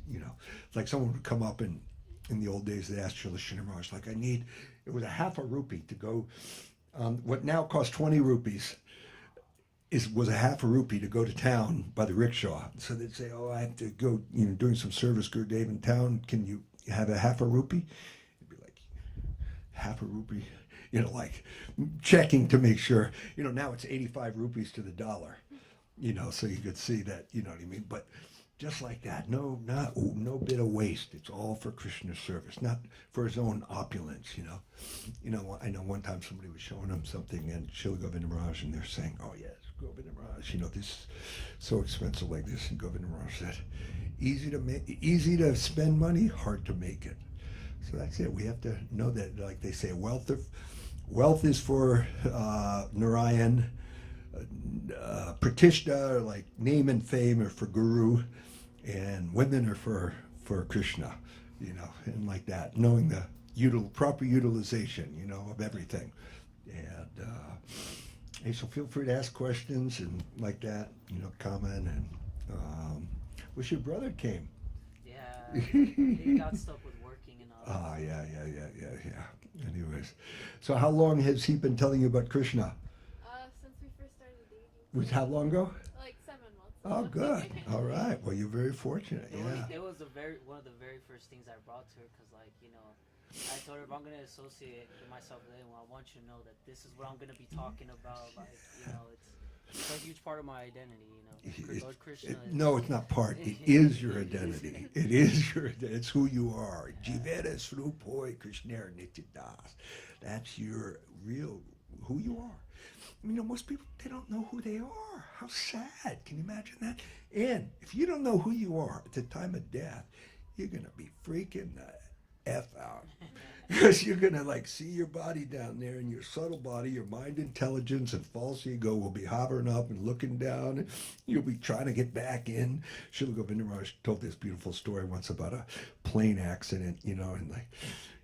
you know, like someone would come up in the old days. They asked Srila Srinivas, it's like, it was a half a rupee to go. What now costs 20 rupees was a half a rupee to go to town by the rickshaw. So they'd say, "Oh, I have to go, you know, doing some service, Gurudev, in town. Can you have a half a rupee?" It'd be like, half a rupee. You know, like checking to make sure, you know, now it's 85 rupees to the dollar, you know, so you could see that, you know what I mean? But just like that, no bit of waste. It's all for Krishna's service, not for his own opulence, you know. You know, I know one time somebody was showing him something, and Srila Govinda Maharaj, and they're saying, "Oh yes, Govinda Maharaj, you know, this is so expensive like this." And Govinda Maharaj said, easy to spend money, hard to make it. So that's it. We have to know that, like they say, wealth is for Narayan, Pratishta, like name and fame, are for Guru, and women are for Krishna, you know, and like that, knowing the proper utilization, you know, of everything. And hey, so feel free to ask questions and like that, you know, comment. And wish your brother came. Yeah, he got stuck with working and all that. Ah, yeah. Anyways, so how long has he been telling you about Krishna? Since we first started dating. Was how long ago? Like 7 months. Oh, good. All right. Well, you're very fortunate. Yeah. It was one of the very first things I brought to her, because, like, you know, I told her, if I'm going to associate myself with anyone, I want you to know that this is what I'm going to be talking about. Like, you know, it's a huge part of my identity, you know. Lord Krishna No, it's not part. It is your identity. It is your. It's who you are. Jivera Srupoi Krishna Nityadas. That's your real who you are. You know, most people, they don't know who they are. How sad. Can you imagine that? And if you don't know who you are at the time of death, you're going to be freaking the F out. Because you're going to like see your body down there, and your subtle body, your mind intelligence and false ego will be hovering up and looking down, and you'll be trying to get back in. Srila Govinda Maharaj told this beautiful story once about a plane accident, you know, and like,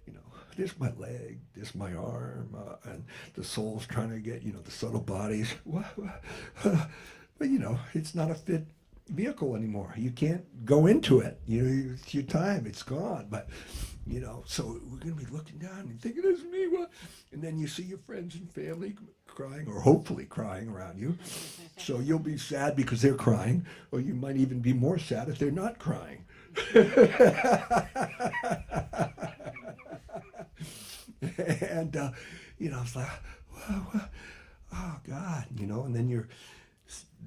you know, this my leg, this my arm, and the soul's trying to get, you know, the subtle bodies. But, you know, it's not a fit vehicle anymore. You can't go into it. You know, it's your time. It's gone. But, you know, so we're going to be looking down and thinking, it's me. What? And then you see your friends and family crying, or hopefully crying around you. So you'll be sad because they're crying, or you might even be more sad if they're not crying. And, you know, it's like, oh, God, you know, and then you're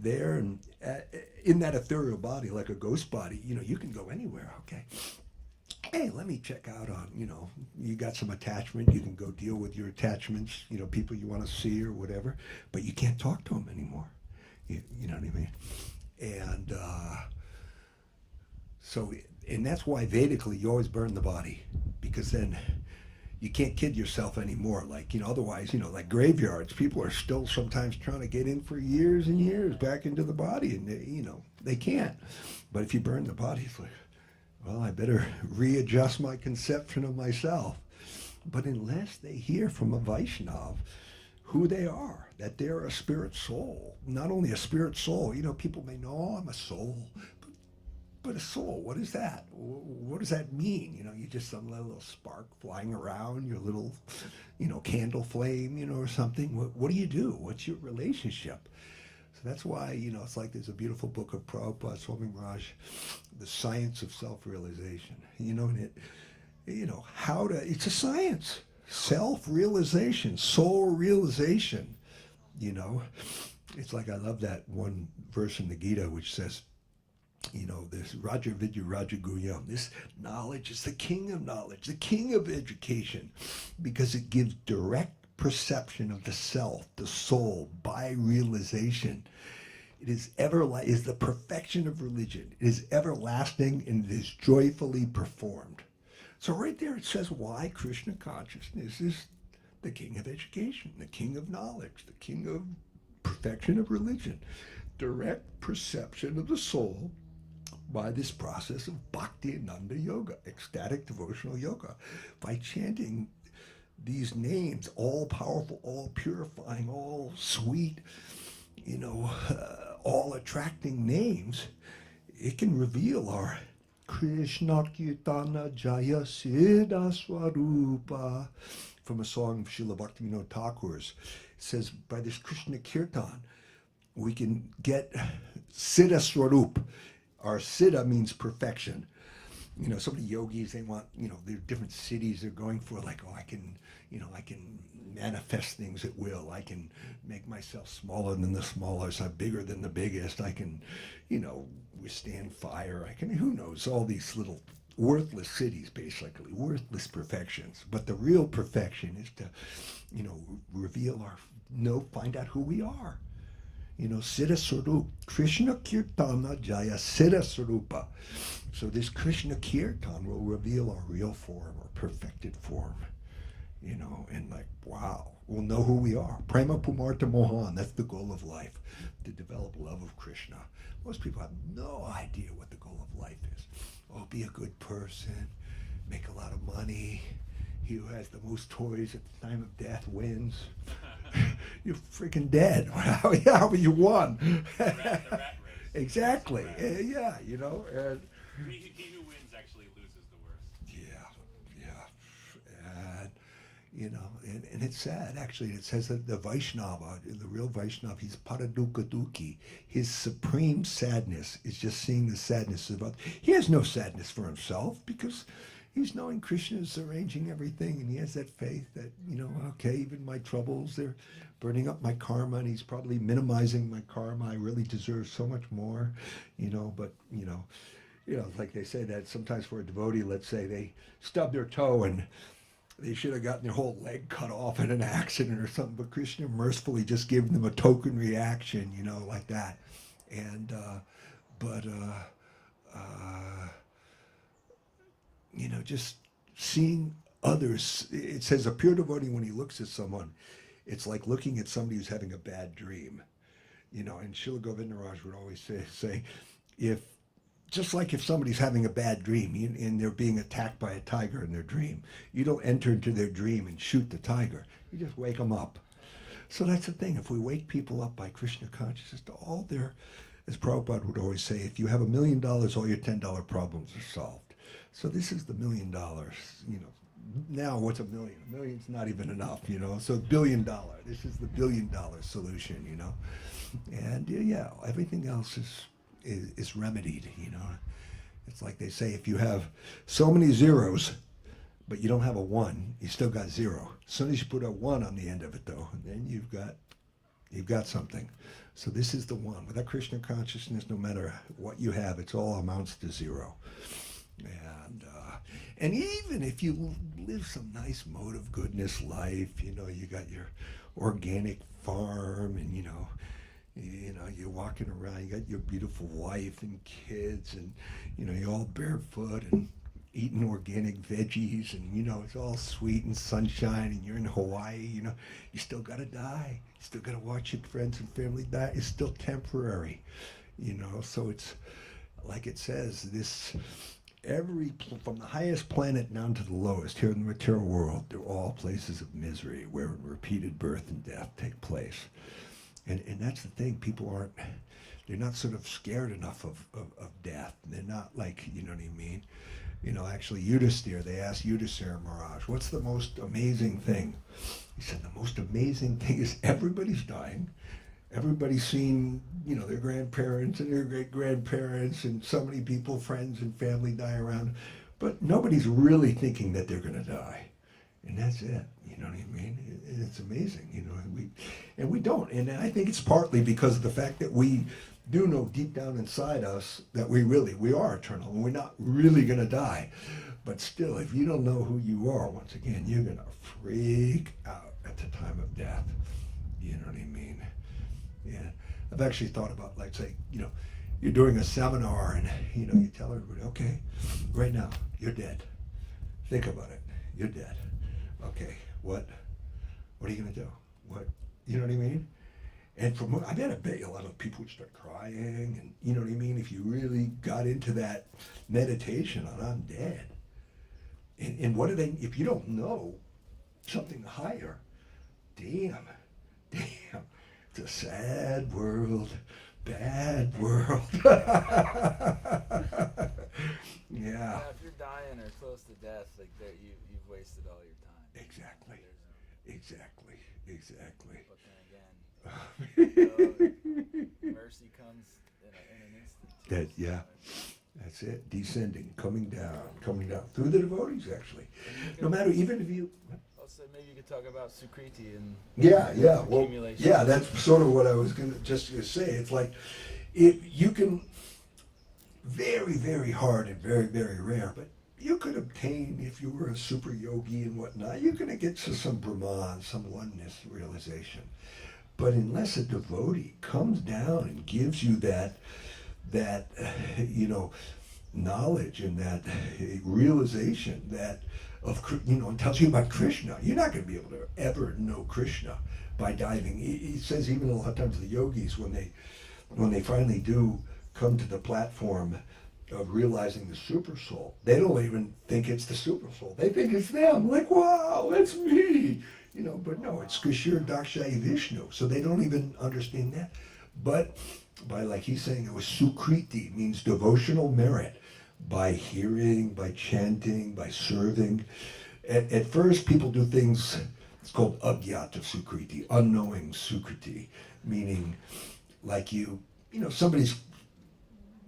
there and in that ethereal body, like a ghost body, you know, you can go anywhere, okay? Hey, let me check out on, you know, you got some attachment, you can go deal with your attachments, you know, people you want to see or whatever, but you can't talk to them anymore. You know what I mean? And so, and that's why Vedically you always burn the body, because then you can't kid yourself anymore. Like, you know, otherwise, you know, like graveyards, people are still sometimes trying to get in for years and years back into the body, and they, you know, they can't. But if you burn the body, it's like, well, I better readjust my conception of myself. But unless they hear from a Vaishnav who they are, that they're a spirit soul. Not only a spirit soul, people may know, oh, I'm a soul, but a soul, what is that? What does that mean? You're just some little spark flying around, your little, candle flame, or something. What do you do? What's your relationship? So that's why, it's like there's a beautiful book of Prabhupada, Swami Maharaj, The Science of Self-Realization. And it, it's a science. Self-realization, soul realization, It's like, I love that one verse in the Gita which says, this Raja Vidya Raja Guhyam, this knowledge is the king of knowledge, the king of education, because it gives direct perception of the self, the soul, by realization. It is is the perfection of religion. It is everlasting and it is joyfully performed. So right there it says why Krishna consciousness is the king of education, the king of knowledge, the king of perfection of religion. Direct perception of the soul by this process of Bhakti-Ananda Yoga, ecstatic devotional yoga, by chanting these names, all powerful, all purifying, all sweet, all attracting names. It can reveal our Krishna Kirtana Jaya Siddha Swarupa, from a song of Srila Bhaktivinoda Thakur's. It says, by this Krishna Kirtan, we can get Siddha Swarup. Our Siddha means perfection. So many yogis, they want, there are different cities they're going for, like, oh, I can manifest things at will. I can make myself smaller than the smallest. I'm bigger than the biggest. I can, withstand fire. I can, who knows, all these little worthless cities, basically, worthless perfections. But the real perfection is to, reveal find out who we are. Siddha Swarup, Krishna Kirtana Jaya Siddha Swarupa. So this Krishna Kirtan will reveal our real form, our perfected form. And like, wow, we'll know who we are. Prema Pumarta Mohan, that's the goal of life, to develop love of Krishna. Most people have no idea what the goal of life is. Oh, be a good person, make a lot of money. He who has the most toys at the time of death wins. You're freaking dead. How you won? The rat race. Exactly. Rat. Yeah, and He who wins actually loses the worst. yeah. And it's sad, actually. It says that the Vaishnava, the real Vaishnava, he's Paradukkha Dukhi. His supreme sadness is just seeing the sadness of others. He has no sadness for himself because he's knowing Krishna is arranging everything, and he has that faith that, okay, even my troubles, they're burning up my karma, and he's probably minimizing my karma. I really deserve so much more, but, it's like they say that sometimes for a devotee, let's say they stub their toe and they should have gotten their whole leg cut off in an accident or something, but Krishna mercifully just gave them a token reaction, like that. And, just seeing others. It says a pure devotee, when he looks at someone, it's like looking at somebody who's having a bad dream. And Srila Govinda Raj would always say, just like if somebody's having a bad dream and they're being attacked by a tiger in their dream, you don't enter into their dream and shoot the tiger. You just wake them up. So that's the thing. If we wake people up by Krishna consciousness to all their, as Prabhupada would always say, if you have $1 million, all your $10 problems are solved. So this is the $1 million, Now what's a million? A million's not even enough, So $1 billion. This is the $1 billion solution, And everything else is remedied, It's like they say, if you have so many zeros, but you don't have a 1, you still got 0. As soon as you put a 1 on the end of it, though, then you've got something. So this is the one. Without Krishna consciousness, no matter what you have, it's all amounts to 0. And even if you live some nice mode of goodness life, you got your organic farm, and you're walking around, you got your beautiful wife and kids, and you're all barefoot and eating organic veggies, and it's all sweet and sunshine, and you're in Hawaii, you still gotta die. You still gotta watch your friends and family die. It's still temporary, So it's like it says, this from the highest planet down to the lowest here in the material world, they're all places of misery where repeated birth and death take place. And that's the thing, they're not sort of scared enough of death. They're not like, you know what I mean? Actually, Yudhisthira, they asked Yudhisthira Maharaj, what's the most amazing thing? He said, the most amazing thing is everybody's dying. Everybody's seen, their grandparents and their great-grandparents and so many people, friends and family die around. But nobody's really thinking that they're going to die. And that's it, you know what I mean? It's amazing, and we don't. And I think it's partly because of the fact that we do know deep down inside us that we are eternal and we're not really going to die. But still, if you don't know who you are, once again, you're going to freak out at the time of death. You know what I mean? Yeah. I've actually thought about, like, say, you're doing a seminar and, you tell everybody, okay, right now, you're dead. Think about it. You're dead. Okay, what are you going to do? What, you know what I mean? And I bet you a lot of people would start crying, and you know what I mean? If you really got into that meditation on I'm dead. And what if you don't know something higher, damn, it's a sad world, bad world. Yeah. If you're dying or close to death, like that, you've wasted all your time. Exactly. But then again, mercy comes in an instant. That's it. Descending, coming down through the devotees. Actually, no matter even if you. Also, maybe you could talk about Sukriti and Well, accumulation. yeah, that's sort of what I was just gonna say. It's like if you can, very, very hard and very, very rare, but you could obtain, if you were a super yogi and whatnot, you're going to get to some Brahman, some oneness realization. But unless a devotee comes down and gives you that knowledge and that realization and tells you about Krishna, you're not going to be able to ever know Krishna by diving. He says even a lot of times the yogis, when they finally do come to the platform of realizing the super soul, they don't even think it's the super soul. They think it's them. Like, wow, that's me. But no, it's Krishna Dakshai Vishnu. So they don't even understand that. But by, like he's saying, it was Sukriti, means devotional merit. By hearing, by chanting, by serving. At first, people do things, it's called Agyata Sukriti, unknowing Sukriti, meaning like somebody's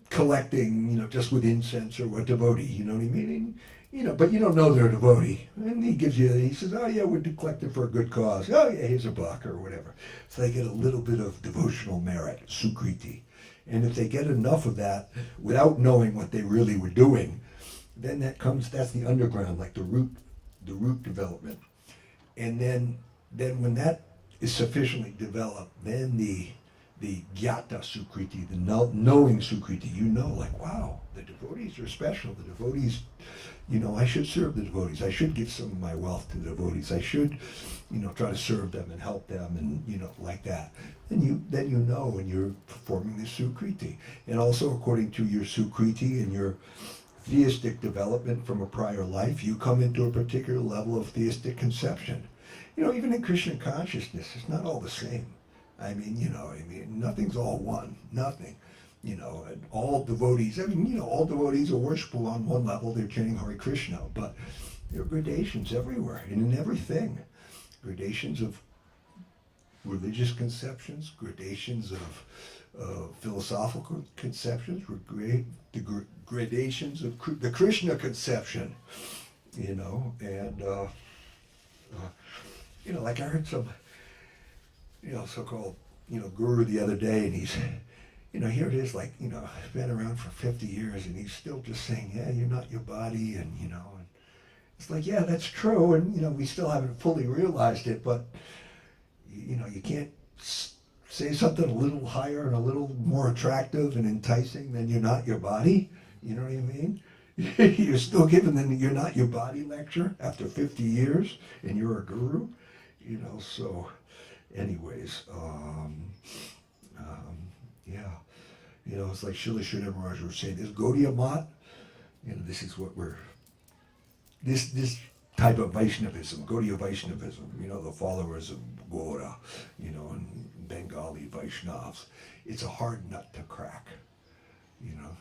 collecting, just with incense or what devotee, you know what I mean? But you don't know they're a devotee. And he says, oh yeah, we're collecting for a good cause. Oh yeah, here's a buck or whatever. So they get a little bit of devotional merit, Sukriti. And if they get enough of that without knowing what they really were doing, then that's the underground, like the root development. And then when that is sufficiently developed, then the Gyata Sukriti, the knowing Sukriti, like, wow, the devotees are special. The devotees, I should serve the devotees. I should give some of my wealth to the devotees. I should, try to serve them and help them and, like that. Then you know when you're performing the Sukriti. And also according to your Sukriti and your theistic development from a prior life, you come into a particular level of theistic conception. Even in Krishna consciousness, it's not all the same. I mean, nothing's all one, nothing. And all devotees, all devotees are worshipful on one level, they're chanting Hare Krishna, but there are gradations everywhere and in everything. Gradations of religious conceptions, gradations of philosophical conceptions, gradations of the Krishna conception, and, like I heard some, so-called, guru the other day, and he's, here it is, like, been around for 50 years, and he's still just saying, yeah, you're not your body, and, and it's like, yeah, that's true, and, we still haven't fully realized it, but, you can't say something a little higher and a little more attractive and enticing than you're not your body, you know what I mean? You're still giving them you're not your body lecture after 50 years, and you're a guru, so... Anyways, yeah, it's like Srila Sridhar Maharaj was saying, this Gaudiya Mat, this is what this type of Vaishnavism, Gaudiya Vaishnavism, the followers of Gaura, and Bengali Vaishnavas, it's a hard nut to crack.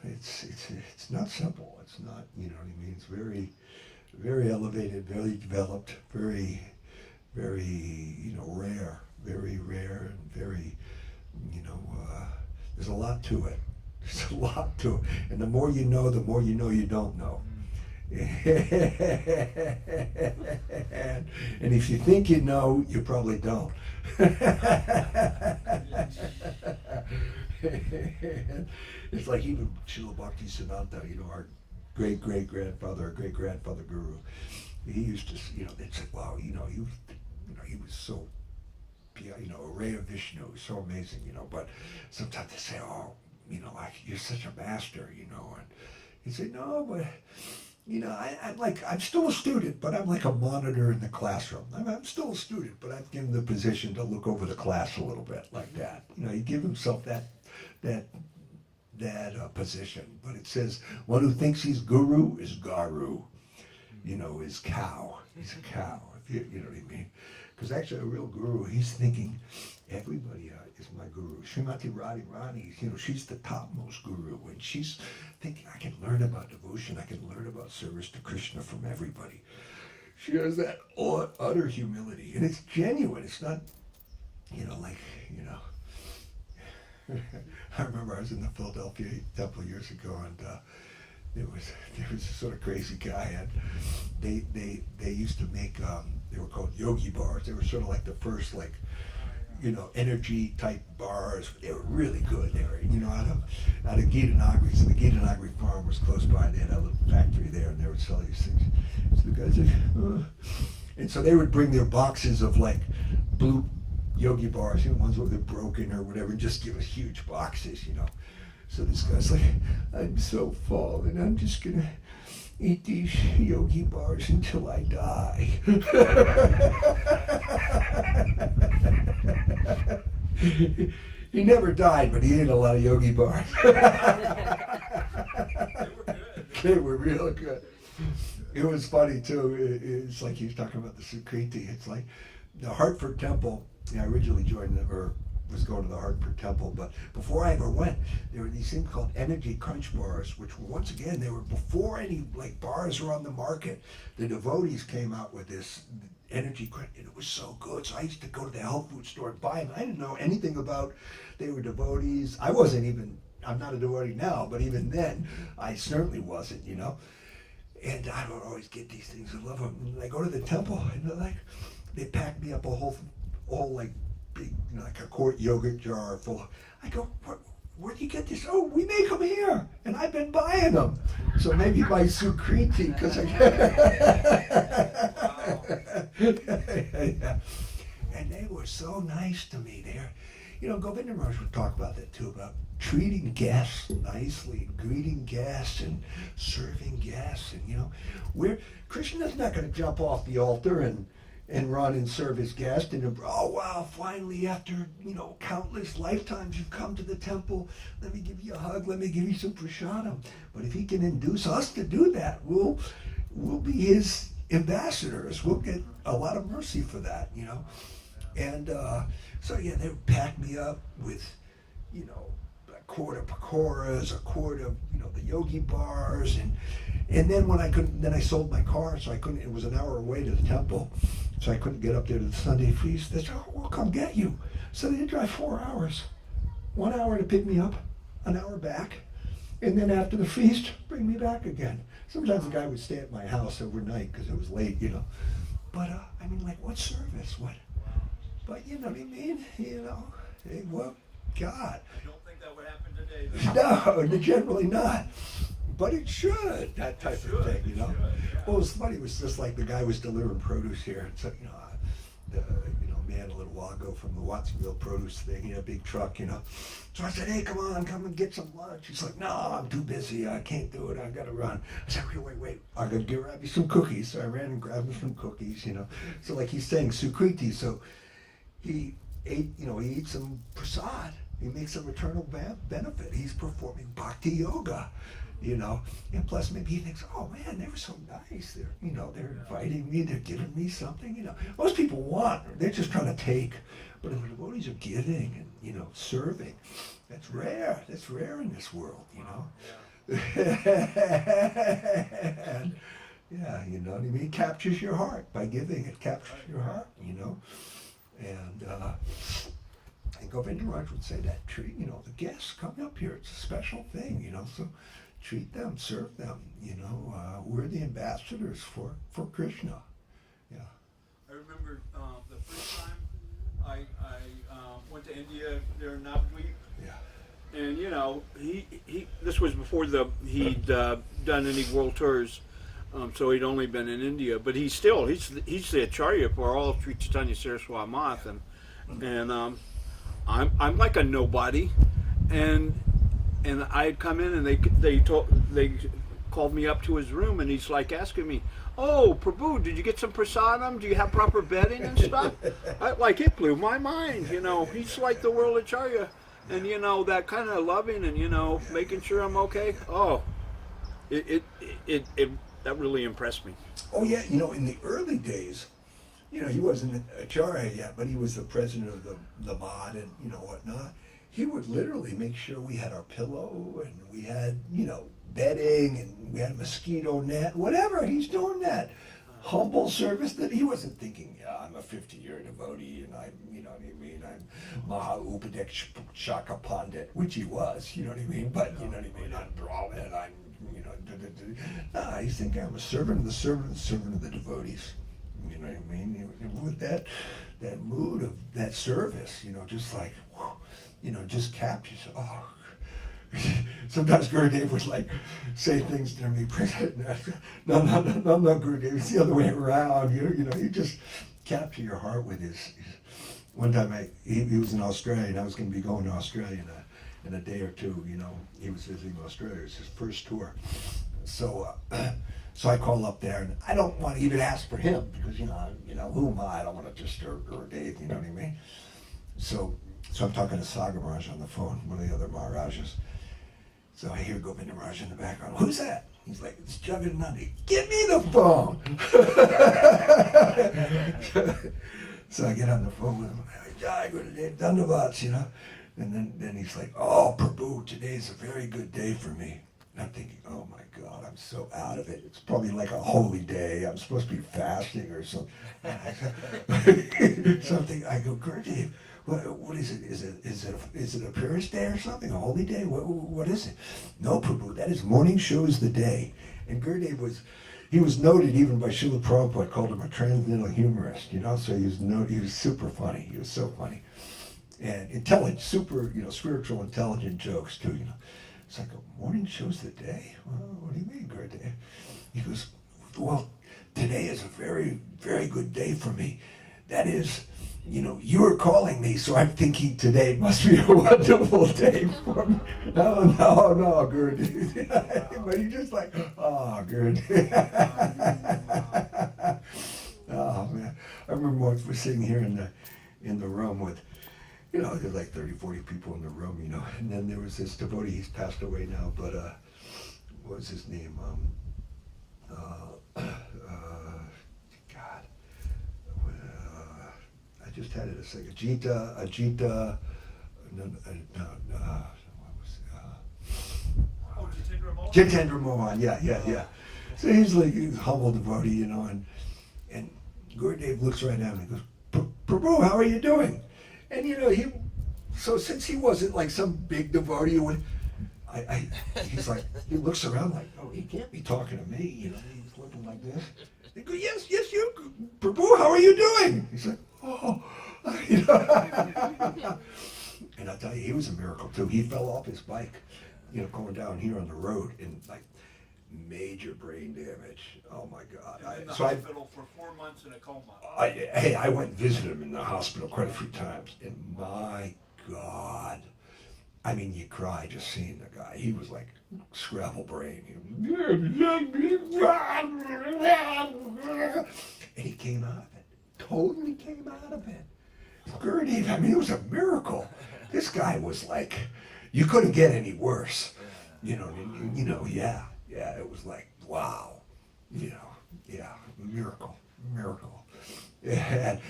It's not simple. It's not, what I mean? It's very, very elevated, very developed, very, very, rare, very rare, and very, there's a lot to it. There's a lot to it. And the more you know you don't know. And if you think you know, you probably don't. It's like even Srila Bhakti Siddhanta, our great-great-grandfather, our great-grandfather guru, he used to, they'd say, wow, he was so, a ray of Vishnu, so amazing, but sometimes they say, oh, you're such a master, and he'd say, no, but, I'm still a student, but I'm like a monitor in the classroom. I'm still a student, but I've given the position to look over the class a little bit, like that. He give himself that position. But it says, one who thinks he's guru is garu, is cow. He's a cow, you know what I mean? Because actually a real guru, he's thinking, everybody is my guru. Srimati Radharani, she's the topmost guru, and she's thinking, I can learn about devotion, I can learn about service to Krishna from everybody. She has that utter humility, and it's genuine. It's not, I remember I was in the Philadelphia temple years ago, and there was a sort of crazy guy, and they used to make they were called yogi bars. They were sort of like the first energy type bars. They were really good. They were out of Gitanagri. So the Gitanagri farm was close by. They had a little factory there, and they would sell these things. So the guys said, and so they would bring their boxes of blue yogi bars, ones where they're broken or whatever, and just give us huge boxes, So this guy's like, I'm so full, and I'm just gonna eat these yogi bars until I die. He never died, but he ate a lot of yogi bars. They were real good. It was funny too. It's like he was talking about the Sukriti. It's like the Hartford Temple. I originally joined was going to the Hartford Temple, but before I ever went, there were these things called energy crunch bars, which were, once again, they were before any bars were on the market. The devotees came out with this energy crunch, and it was so good. So I used to go to the health food store and buy them. I didn't know anything about, they were devotees. I'm not a devotee now, but even then, I certainly wasn't, And I would always get these things. I love them. And I go to the temple, and they pack me up a whole big, like a quart yogurt jar full of, I go, where do you get this? Oh, we make them here, and I've been buying them. So maybe by Sukriti, because yeah. And they were so nice to me there. Govinda Mela would talk about that too, about treating guests nicely, greeting guests, and serving guests, and where Krishna's not going to jump off the altar and run and serve his guest, and oh wow, finally after countless lifetimes you've come to the temple, let me give you a hug, let me give you some prasadam. But if he can induce us to do that, we'll be his ambassadors. We'll get a lot of mercy for that, And so yeah, they would pack me up with a quart of pakoras, a quart of the yogi bars, and then when I sold my car, so I couldn't. It was an hour away to the temple, so I couldn't get up there to the Sunday feast. They said, "Oh, we'll come get you." So they drive 4 hours, 1 hour to pick me up, an hour back, and then after the feast, bring me back again. Sometimes the guy would stay at my house overnight because it was late, But what service? What? But you know what I mean? Hey, well, God. I don't think that would happen today, though. No, generally not. But it should, that type of thing, Yeah. Well, it was funny. It was just like the guy was delivering produce here. And so, the man a little while ago from the Watsonville produce thing, he had a big truck, So I said, hey, come and get some lunch. He's like, no, I'm too busy. I can't do it. I got to run. I said, wait. I got to grab you some cookies. So I ran and grabbed him some cookies, So like he's saying Sukriti. So he ate, he ate some prasad. He makes some eternal benefit. He's performing bhakti yoga, and plus maybe he thinks, oh man, they were so nice. They're inviting me, they're giving me something. Most people want, they're just trying to take, but if the devotees are giving and serving, that's rare. That's rare in this world, and, yeah, you know what I mean? It captures your heart by giving. It captures your heart, and Govinda Raj would say that, treat, the guests come up here. It's a special thing, so treat them, serve them, we're the ambassadors for Krishna. Yeah. I remember the first time I went to India during Navadvip. Yeah. And he this was before he'd done any world tours, so he'd only been in India. But he's the acharya for all of Sri Chaitanya Saraswat Math, and I'm like a nobody, and I had come in and they called me up to his room, and he's like asking me, "Oh, Prabhu, did you get some prasadam? Do you have proper bedding and stuff?" It blew my mind. He's like the world acharya. And that kind of loving and making sure I'm okay. Oh, it that really impressed me. Oh yeah, in the early days, he wasn't an acharya yet, but he was the president of the mod and whatnot. He would literally make sure we had our pillow and we had bedding and we had a mosquito net, whatever. He's doing that humble service that he wasn't thinking, yeah, I'm a 50-year devotee and I'm, I'm Maha Upadek Shaka Pandit, which he was, but, I'm Brahmin, I'm, nah, he's thinking I'm a servant of the servant of the servant of the devotees, with that mood of that service, just like, just captures, oh. Sometimes Gurudev would say things to me. No, Gurudev, it's the other way around. He just capture your heart with his. One time he was in Australia, and I was going to be going to Australia in a day or two. He was visiting Australia. It was his first tour. So I call up there, and I don't want to even ask for him because who am I? I don't want to disturb Gurudev. You know what I mean? So I'm talking to Sagar Maharaj on the phone, one of the other Maharajas. So I hear Govinda Maharaj in the background. Who's that? He's like, it's Jagadananda. Give me the phone. So I get on the phone with him. Jai Gurudev, Dandavats, And then he's like, oh, Prabhu, today's a very good day for me. And I'm thinking, oh my God, I'm so out of it. It's probably like a holy day. I'm supposed to be fasting or something. Something. I go, Gurudev, what is it? Is it a purist day or something? A holy day? What is it? No, Prabhu, that is morning shows the day. And Gurudev was noted even by Srila Prabhupada, called him a transcendental humorist, so he was super funny. He was so funny. And intelligent, super, spiritual, intelligent jokes too, It's like, a morning shows the day? Well, what do you mean, Gurudev? He goes, well, today is a very, very good day for me. That is, you were calling me, so I'm thinking today must be a wonderful day for me. No, Gurudev. But he's just like, oh, Gurudev. Oh, man. I remember once we're sitting here in the room with, there's like 30, 40 people in the room, and then there was this devotee, he's passed away now, but what was his name? I just had it a second. Ajita, Jitendra Mohan, yeah. So he's like a humble devotee, and Gurudev looks right at him and goes, Prabhu, how are you doing? And so since he wasn't like some big devotee, he's like, he looks around like, oh, he can't be talking to me, he's looking like this. They go, yes, you, Prabhu, how are you doing? He's like, oh, And I'll tell you, he was a miracle too. He fell off his bike, going down here on the road, and major brain damage. Oh my God! In the hospital for 4 months in a coma. I went and visited him in the hospital quite a few times, and my God, I mean, you cry just seeing the guy. He was like Scrabble brain. And he came out of it. Totally came out of it. Gurudev, I mean, it was a miracle. this guy was like, you couldn't get any worse. You know, yeah, it was like, wow, miracle. And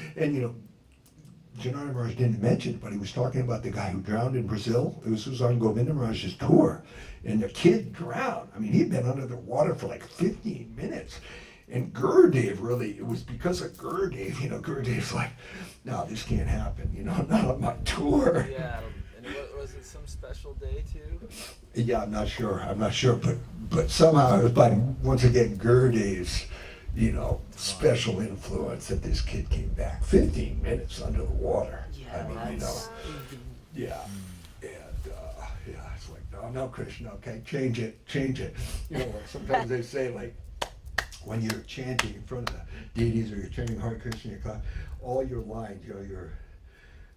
Janardhan Maharaj didn't mention it, but he was talking about the guy who drowned in Brazil. This was on Govinda Maharaj's tour, and the kid drowned. I mean, he'd been under the water for like 15 minutes. And Gurudev really, it was because of Gurudev, Gurudev's like, no, this can't happen, not on my tour. Yeah, and was it some special day too? Yeah, I'm not sure, but somehow it was by, once again, Gurudev's, special influence that this kid came back 15 minutes under the water. Yeah, I mean, that's... yeah. And, it's like, no, Krishna, okay, change it. Like sometimes they say, like, when you're chanting in front of the deities or you're chanting Hare Krishna, all your lines,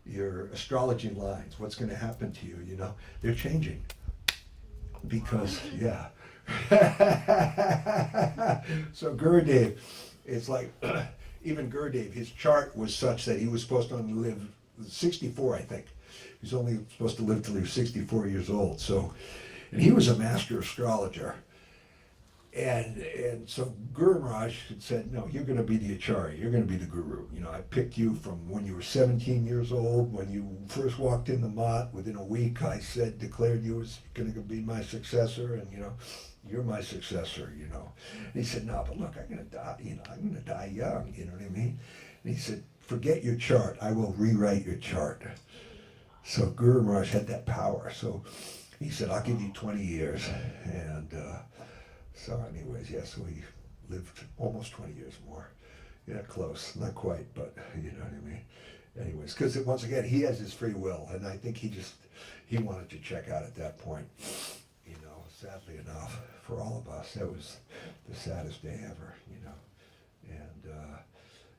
your astrology lines, what's going to happen to you, they're changing. Because, yeah. So Gurudev, it's like, even Gurudev, his chart was such that he was supposed to only live 64, I think. He's only supposed to live till he was 64 years old. So, and he was a master astrologer. And so Guru Maharaj had said, no, you're going to be the Acharya, you're going to be the Guru. I picked you from when you were 17 years old, when you first walked in the mat. Within a week, I declared you was going to be my successor, and you're my successor. And he said, no, but look, I'm going to die. I'm going to die young. You know what I mean? And he said, forget your chart. I will rewrite your chart. So Guru Maharaj had that power. So he said, I'll give you 20 years, and. So anyways, so he lived almost 20 years more. Yeah, close. Not quite, but you know what I mean. Anyways, because once again, he has his free will, and I think he wanted to check out at that point. Sadly enough, for all of us, that was the saddest day ever, And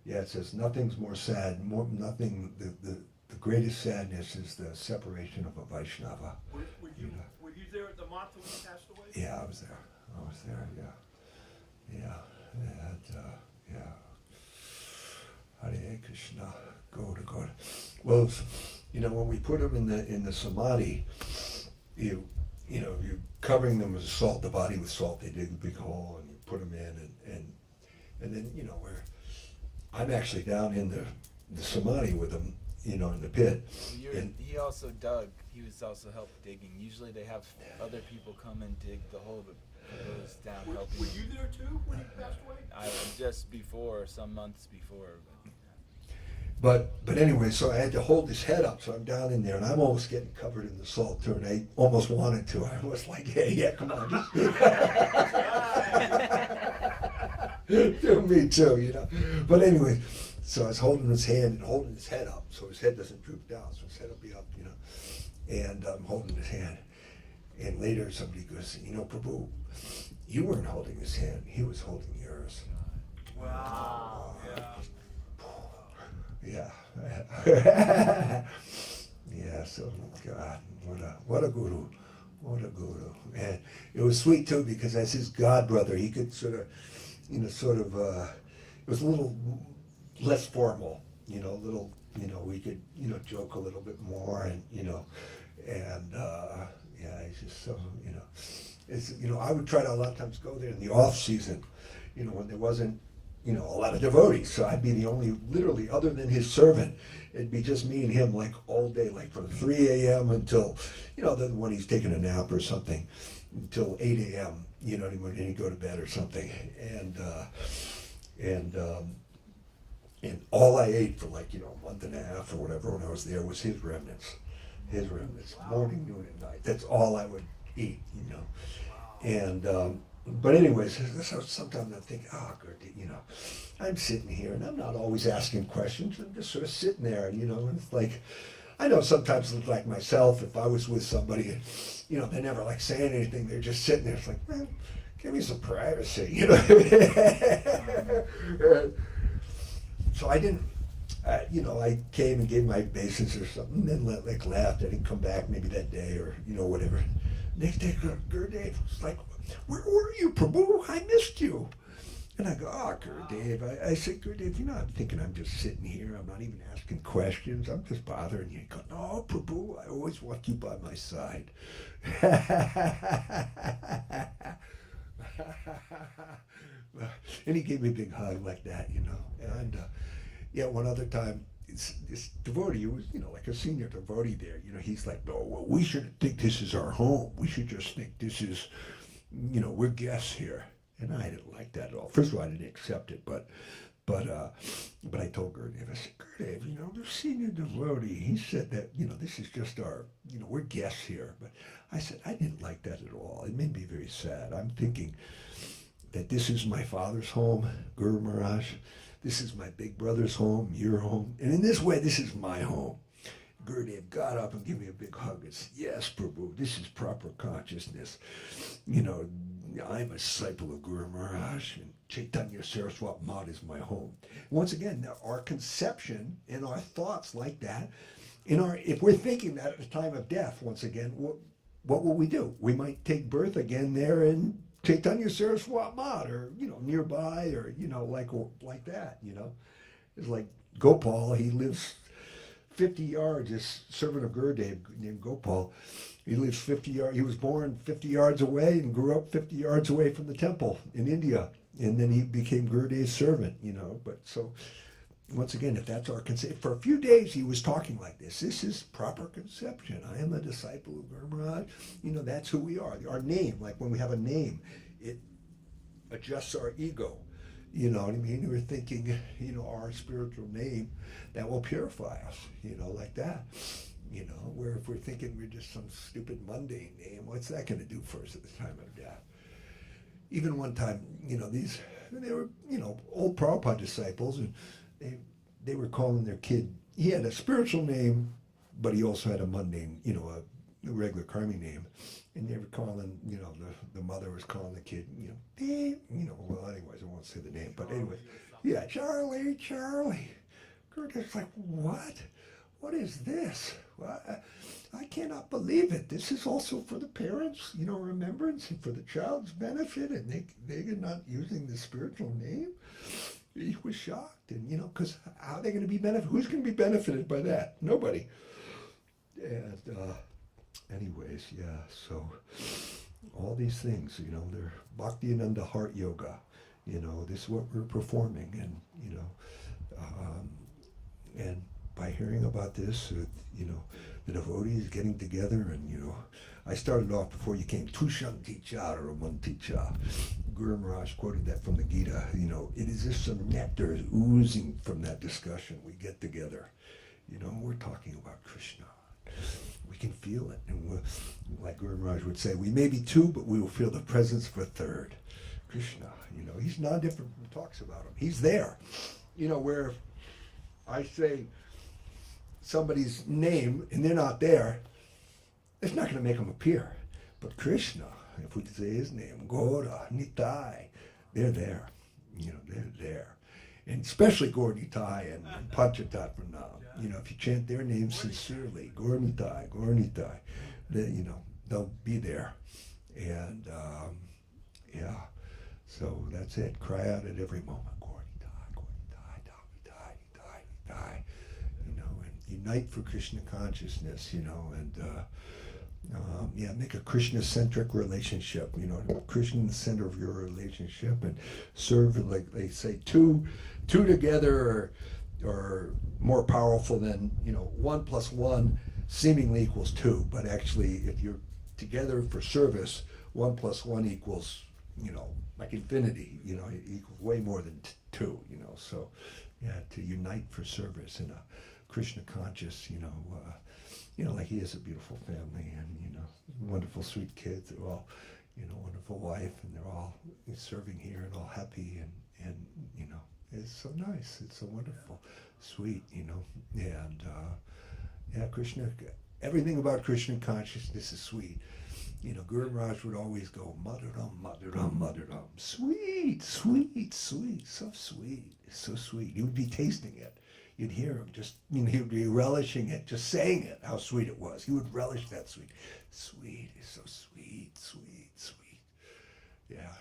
it says nothing's more sad, the greatest sadness is the separation of a Vaishnava. Were you there at the Matha when he passed away? Yeah, I was there, yeah. And, Hare Krishna, go to God. Well, when we put them in the samadhi, you're covering them with salt, the body with salt. They dig a big hole and you put them in, and then where I'm actually down in the samadhi with them, in the pit. And he also dug. He was also help digging. Usually they have other people come and dig the hole that goes down helping. Were you there too when he passed away? I was just before, some months before. But anyway, so I had to hold his head up, so I'm down in there, and I'm almost getting covered in the salt too, and I almost wanted to. I was like, yeah, come on. Me too, But anyway, so I was holding his hand and holding his head up, so his head doesn't droop down, so his head will be up, And I'm holding his hand. And later somebody goes, Prabhu, you weren't holding his hand, he was holding yours. Wow. Yeah. So God, what a guru. And it was sweet too, because as his god brother, he could it was a little less formal, we could, joke a little bit more, and, he's just so, it's, I would try to a lot of times go there in the off season, when there wasn't, a lot of devotees. So I'd be the only, literally, other than his servant, it'd be just me and him, like, all day, like from 3 a.m. until, then when he's taking a nap or something, until 8 a.m., when he'd go to bed or something. And all I ate for like, a month and a half or whatever when I was there was his remnants, morning, noon, and night. That's all I would eat, And, but anyways, sometimes I think, I'm sitting here and I'm not always asking questions. I'm just sort of sitting there, and it's like, I know sometimes it's like myself, if I was with somebody and, they're never like saying anything, they're just sitting there. It's like, man, give me some privacy, So I didn't, I came and gave my obeisance or something, and then left. I didn't come back maybe that day or, whatever. Next day, Gurudev was like, where were you, Prabhu? I missed you. And I go, oh, Gurudev. I said, Gurudev, you know, I'm thinking I'm just sitting here. I'm not even asking questions. I'm just bothering you. He goes, no, Prabhu, I always want you by my side. And he gave me a big hug like that, you know. And yeah, one other time, this devotee who was, you know, like a senior devotee there, you know, he's like, no, well, we shouldn't think this is our home. We should just think this is, you know, we're guests here. And I didn't like that at all. First of all, I didn't accept it, but I told Gurudev, I said, Gurudev, you know, the senior devotee, he said that, you know, this is just our, you know, we're guests here. But I said, I didn't like that at all. It made me very sad. I'm thinking that this is my father's home, Guru Maharaj. This is my big brother's home, your home. And in this way, this is my home. Gurudev got up and gave me a big hug and said, yes, Prabhu, this is proper consciousness. You know, I'm a disciple of Guru Maharaj, and Chaitanya Saraswat Mat is my home. Once again, our conception and our thoughts like that, if we're thinking that at the time of death, once again, what will we do? We might take birth again there in Chaitanya Saraswat Mat, or, you know, nearby, or, you know, like that, you know. It's like Gopal, he lives 50 yards, this servant of Gurudev named Gopal, he lives 50 yards, he was born 50 yards away and grew up 50 yards away from the temple in India. And then he became Gurudev's servant, you know. But so, once again, if that's our conception, for a few days he was talking like this. This is proper conception. I am a disciple of Guru Maharaj. You know, that's who we are. Our name, like when we have a name, it adjusts our ego. You know what I mean? We're thinking, you know, our spiritual name, that will purify us, you know, like that. You know, where if we're thinking we're just some stupid mundane name, what's that going to do for us at the time of death? Even one time, you know, they were, you know, old Prabhupada disciples, and they were calling their kid, he had a spiritual name, but he also had a mundane, you know, a regular karmi name. And they were calling, you know, the mother was calling the kid, you know, Dave, you know, well, anyways, I won't say the name, but anyway, yeah, Charlie. Gurudev's like, what? What is this? Well, I cannot believe it. This is also for the parents, you know, remembrance and for the child's benefit, and they're not using the spiritual name. He was shocked, and, you know, because how are they going to be benefited? Who's going to be benefited by that? Nobody. And anyways, yeah, so all these things, you know, they're Bhaktiananda Heart Yoga. You know, this is what we're performing, and, you know, and by hearing about this, you know, the devotees getting together, and, you know, I started off before you came, Tushanti Cha Ramanti Cha. Guru Maharaj quoted that from the Gita. You know, it is just some nectar oozing from that discussion. We get together. You know, we're talking about Krishna. We can feel it. And like Guru Maharaj would say, we may be two, but we will feel the presence of a third. Krishna, you know, he's not different from who talks about him. He's there. You know, where I say somebody's name and they're not there, it's not going to make them appear. But Krishna, if we say his name, Gora, Nitai, they're there. You know, they're there. And especially Gaur Nitai and Panchatattva Nam. You know, if you chant their names sincerely, Gaur Nitai, then, you know, they'll be there. And yeah, so that's it. Cry out at every moment, Gaur Nitai, Nitai. You know, and unite for Krishna consciousness, you know, and yeah, make a Krishna-centric relationship, you know, Krishna in the center of your relationship, and serve, like they say, two together are more powerful than, you know, 1 + 1 seemingly equals 2, but actually if you're together for service, 1 + 1 equals, you know, like infinity, you know, it equals way more than 2, you know, so yeah, to unite for service in a Krishna conscious, you know, like he has a beautiful family, and, you know, wonderful sweet kids. They're all, you know, wonderful wife, and they're all serving here and all happy, and you know, it's so nice. It's so wonderful, sweet, you know, and yeah, Krishna. Everything about Krishna consciousness is sweet. You know, Guru Maharaj would always go, Madhuram, Madhuram, Madhuram. Sweet, sweet, sweet, so sweet. It's so sweet. You would be tasting it. You'd hear him just, you know, he would be relishing it, just saying it, how sweet it was. He would relish that sweet. Sweet, it's so sweet, sweet, sweet. Yeah.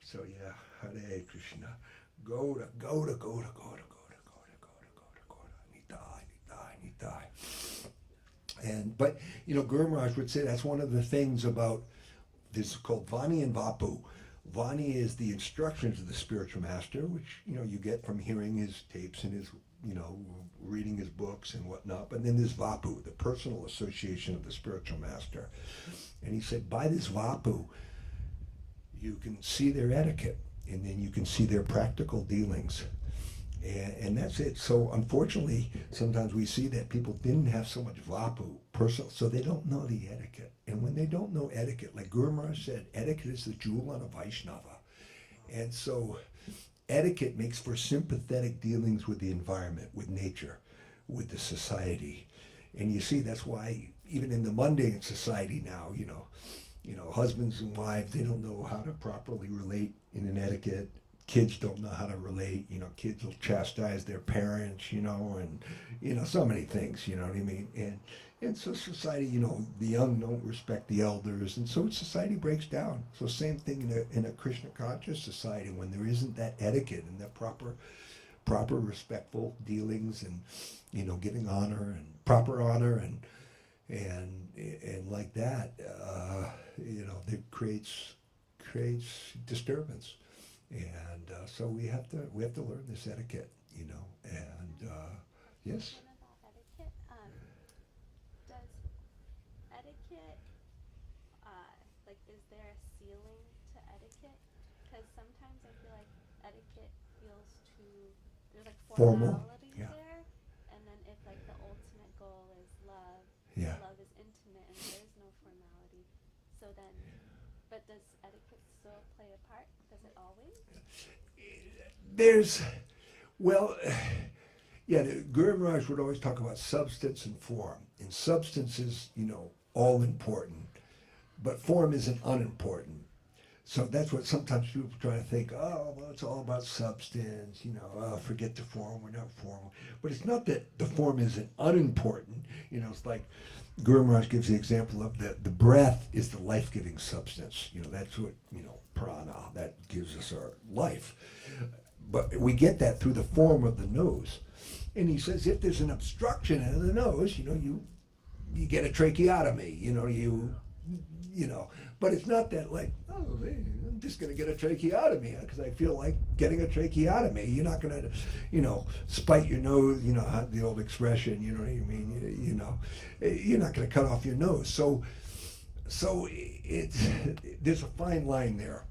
So yeah, Hare Krishna. Goda, Goda, Goda, Goda, Goda, Goda, Goda, Goda, Goda, Nitai, Nitai, Nitai. And but Guru Maharaj would say that's one of the things about this is called Vani and Vapu. Vani is the instructions of the spiritual master, which you get from hearing his tapes and his reading his books and whatnot. But then there's Vapu, the personal association of the spiritual master. And he said, by this Vapu, you can see their etiquette, and then you can see their practical dealings. And that's it. So unfortunately, sometimes we see that people didn't have so much Vapu, personal, so they don't know the etiquette. And when they don't know etiquette, like Guru Maharaj said, etiquette is the jewel on a Vaishnava. And so etiquette makes for sympathetic dealings with the environment, with nature, with the society. And you see, that's why even in the mundane society now, husbands and wives, they don't know how to properly relate in an etiquette. Kids don't know how to relate. Kids will chastise their parents, and so many things, you know what I mean? And so society, the young don't respect the elders, and so society breaks down. So same thing in a Krishna conscious society, when there isn't that etiquette and that proper respectful dealings, and giving honor and proper honor and like that, that creates disturbance. And so we have to learn this etiquette, and yes. About etiquette, does etiquette, is there a ceiling to etiquette? Because sometimes I feel like etiquette feels there's Formal, formality yeah. there, and then if the ultimate goal is love, Yeah. love is intimate and there is no formality, so then, but does etiquette still play a part? Does it always? The Guru Maharaj would always talk about substance and form. And substance is, all important, but form isn't unimportant. So that's what sometimes people try to think, it's all about substance, forget the form, we're not formal. But it's not that the form isn't unimportant. It's like Guru Maharaj gives the example of the breath is the life-giving substance. That's what, prana, that gives us our life. But we get that through the form of the nose. And he says if there's an obstruction in the nose, you get a tracheotomy, but it's not that I'm just going to get a tracheotomy because I feel like getting a tracheotomy. You're not going to, spite your nose, the old expression, you know what I mean? You're not going to cut off your nose. So there's a fine line there,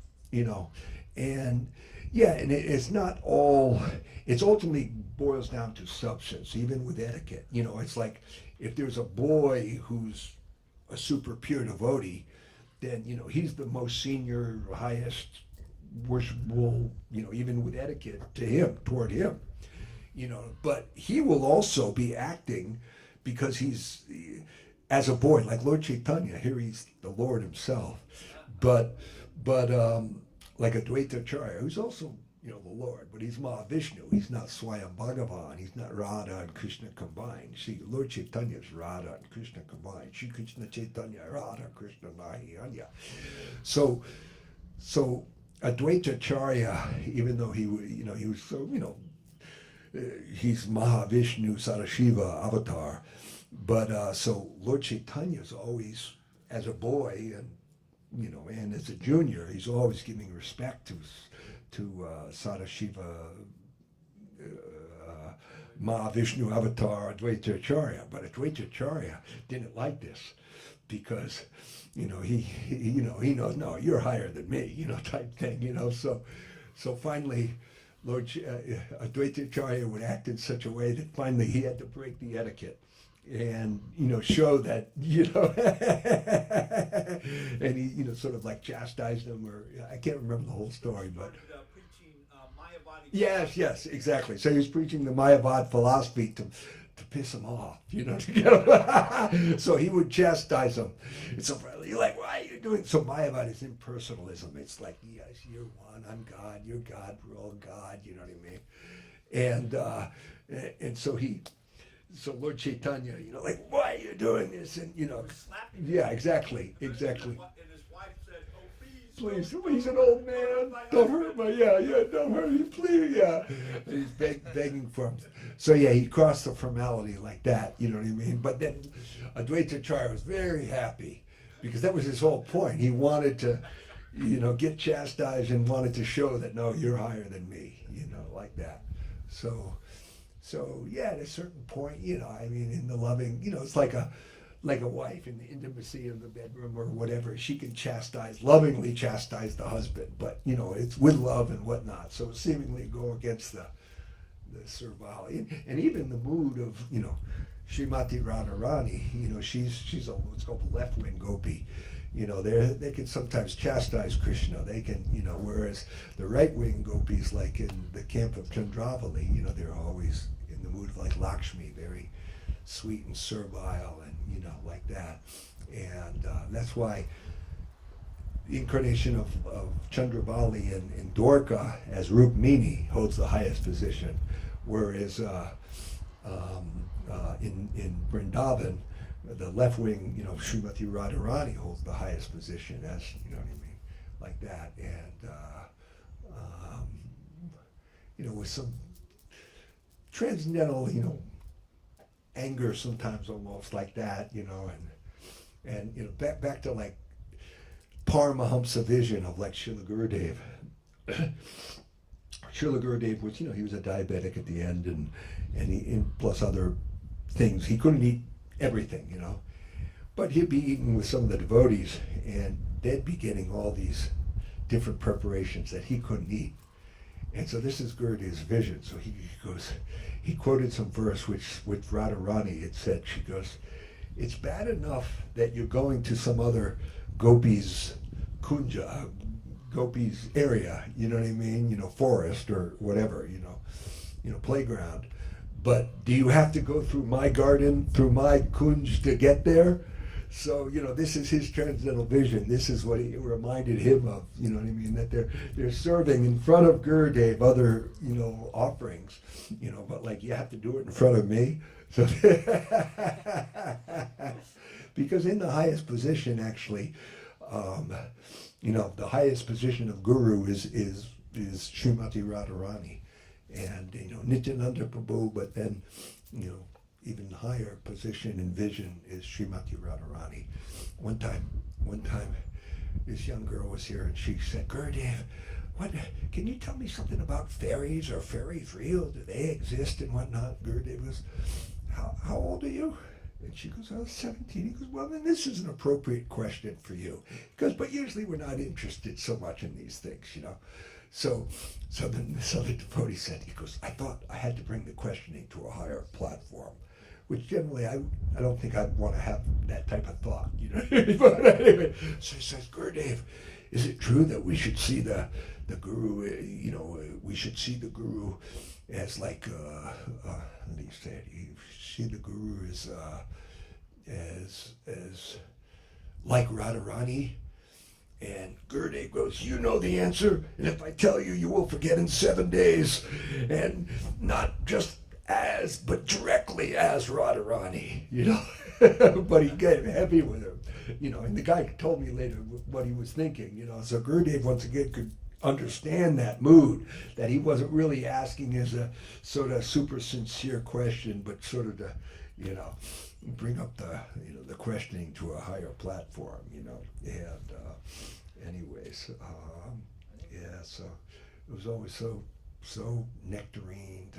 and it's not all, it's ultimately boils down to substance, even with etiquette. It's like if there's a boy who's a super pure devotee, then, he's the most senior, highest, worshipful, even with etiquette toward him, but he will also be acting because he's, as a boy, like Lord Chaitanya, here he's the Lord himself, but like a Dvaitacharya, who's also, the Lord, but he's Mahavishnu, he's not Swayam Bhagavan, he's not Radha and Krishna combined. See, Lord Chaitanya is Radha and Krishna combined. Shri Krishna Chaitanya, Radha, Krishna, Nahi, Anya. So Advaitacharya, even though he was so, he's Mahavishnu, Sadashiva, Avatar, but so Lord Chaitanya is always, as a boy and as a junior, he's always giving respect to Sadashiva, Mahavishnu Avatar, Advaitacharya. But Advaitacharya didn't like this because, he knows, no, you're higher than me, type thing, So finally, Lord Advaitacharya would act in such a way that finally he had to break the etiquette and show that and he sort of like chastised him, or I can't remember the whole story, but Preaching Mayavadi. yes, exactly. So he was preaching the Mayavad philosophy to piss him off, to get him. So he would chastise him. It's so you're like, why are you doing? So Mayavad is impersonalism. It's like, yes, you're one, I'm God, you're God, we're all God. You know what I mean? And so Lord Chaitanya, like, why are you doing this? And Slapping him. yeah, exactly. And his wife said, "Oh, please please, he's an old man. Don't hurt my, yeah, don't hurt him, please, yeah. And he's begging for him. So yeah, he crossed the formality like that, you know what I mean? But then Advaita Acharya was very happy because that was his whole point. He wanted to, get chastised and wanted to show that, no, you're higher than me, like that. So yeah, at a certain point, I mean, in the loving, it's like a wife in the intimacy of the bedroom or whatever. She can lovingly chastise the husband, but it's with love and whatnot. So seemingly go against the servile, and even the mood of Srimati Radharani. She's a what's called a left wing gopi. They can sometimes chastise Krishna. They can, whereas the right-wing gopis, like in the camp of Chandravali, they're always in the mood of like Lakshmi, very sweet and servile and, like that. And that's why the incarnation of Chandravali in Dwarka as Rukmini holds the highest position, whereas in Vrindavan, the left wing, Srimati Radharani holds the highest position as, what I mean, like that. And, with some transcendental, anger sometimes almost like that, and back to like Paramahamsa vision of like Srila Gurudev. Srila Gurudev was, he was a diabetic at the end, and plus other things. He couldn't eat everything, but he'd be eating with some of the devotees, and they'd be getting all these different preparations that he couldn't eat. And so this is Gurudev's vision. So he quoted some verse which with Radharani, it said, she goes, it's bad enough that you're going to some other gopis kunja, gopis area, you know what I mean, forest or whatever, playground. But do you have to go through my garden, through my kunj to get there? So, this is his transcendental vision. This is what he reminded him of, you know what I mean, that they're serving in front of Gurudev other, offerings, but like you have to do it in front of me. So because in the highest position, actually, the highest position of Guru is Srimati Radharani. And, Nityananda Prabhu, but then, even higher position in vision is Srimati Radharani. One time, this young girl was here and she said, Gurudev, can you tell me something about fairies? Are fairies real? Do they exist and whatnot? Gurudev goes, how old are you? And she goes, I was 17. He goes, well, then this is an appropriate question for you. He goes, but usually we're not interested so much in these things, So then this other devotee said, he goes, I thought I had to bring the questioning to a higher platform, which generally I don't think I'd want to have that type of thought, But anyway, so he says, Gurudev, is it true that we should see the Guru, we should see the Guru as like, what do you say? You see the Guru as like Radharani? And Gurudev goes, you know the answer, and if I tell you, you will forget in 7 days. And not just as, but directly as Radharani, But he got heavy with him, and the guy told me later what he was thinking, So Gurudev, once again, could understand that mood, that he wasn't really asking as a sort of super sincere question, but sort of to, bring up the questioning to a higher platform, and anyways, so it was always so nectarine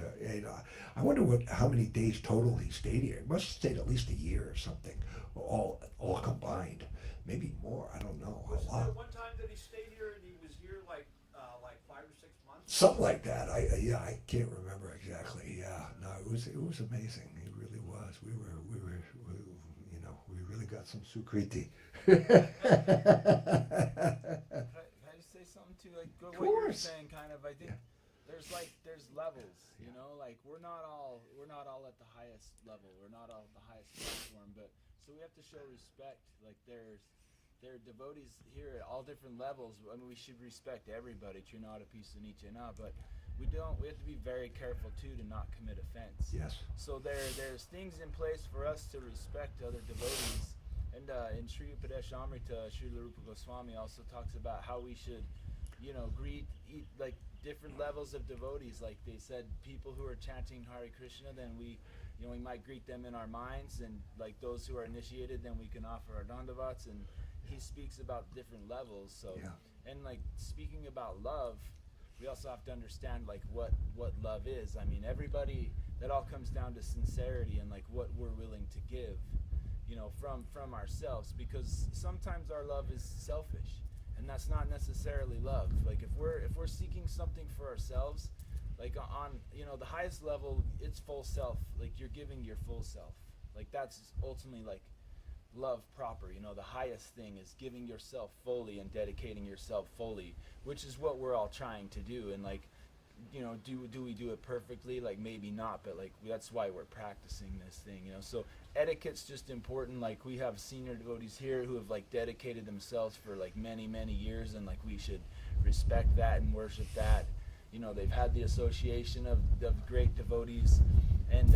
I wonder how many days total he stayed here. He must have stayed at least a year or something, all combined, maybe more, I don't know. Was there one time that he stayed here and he was here like 5 or 6 months? Something like that. I can't remember exactly. Yeah, no, it was amazing. It really was. We really got some sukriti. Can I just say something too? Like what you were saying, kind of. I think there's levels. Like we're not all at the highest level. We're not all at the highest platform. But so we have to show respect. Like there are devotees here at all different levels. I mean, we should respect everybody. Trinada Pisa Nichana, but we have to be very careful too to not commit offense. Yes. So there's things in place for us to respect other devotees And in Sri Upadeshamrita, Srila Rupa Goswami also talks about how we should, greet like different levels of devotees. Like they said, people who are chanting Hare Krishna, then we might greet them in our minds, and like those who are initiated, then we can offer our dandavats. And he speaks about different levels. So, and like speaking about love, we also have to understand like what love is. I mean, everybody, that all comes down to sincerity and like what we're willing to give, from ourselves, because sometimes our love is selfish, and that's not necessarily love. Like if we're seeking something for ourselves, like on the highest level, it's full self. Like you're giving your full self. Like that's ultimately like love proper. The highest thing is giving yourself fully and dedicating yourself fully, which is what we're all trying to do. And like, do we do it perfectly? Like maybe not, but like that's why we're practicing this thing. So etiquette's just important. Like we have senior devotees here who have like dedicated themselves for like many years, and like we should respect that and worship that. They've had the association of great devotees, and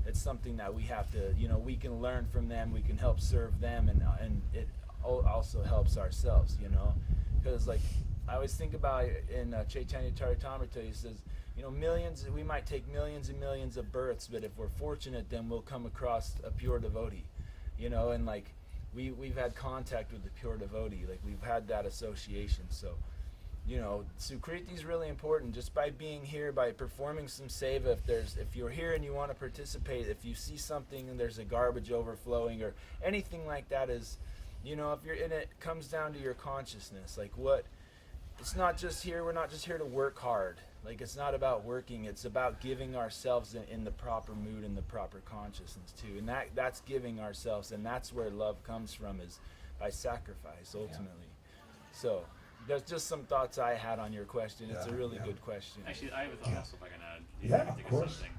it's something that we have to, we can learn from them, we can help serve them, and it also helps ourselves, because like I always think about it in Chaitanya Charitamrita. He says, we might take millions and millions of births, but if we're fortunate, then we'll come across a pure devotee, and like we've had contact with the pure devotee, like we've had that association. So Sukriti is really important. Just by being here, by performing some seva, if you're here and you want to participate, if you see something and there's a garbage overflowing or anything like that, is, if you're in it, comes down to your consciousness. Like it's not just here, we're not just here to work hard. Like it's not about working, it's about giving ourselves in the proper mood and the proper consciousness too. And that's giving ourselves, and that's where love comes from, is by sacrifice ultimately. So there's just some thoughts I had on your question. It's a really good question. Actually, I have a thought also, if I can add. Yeah, Think of course. something.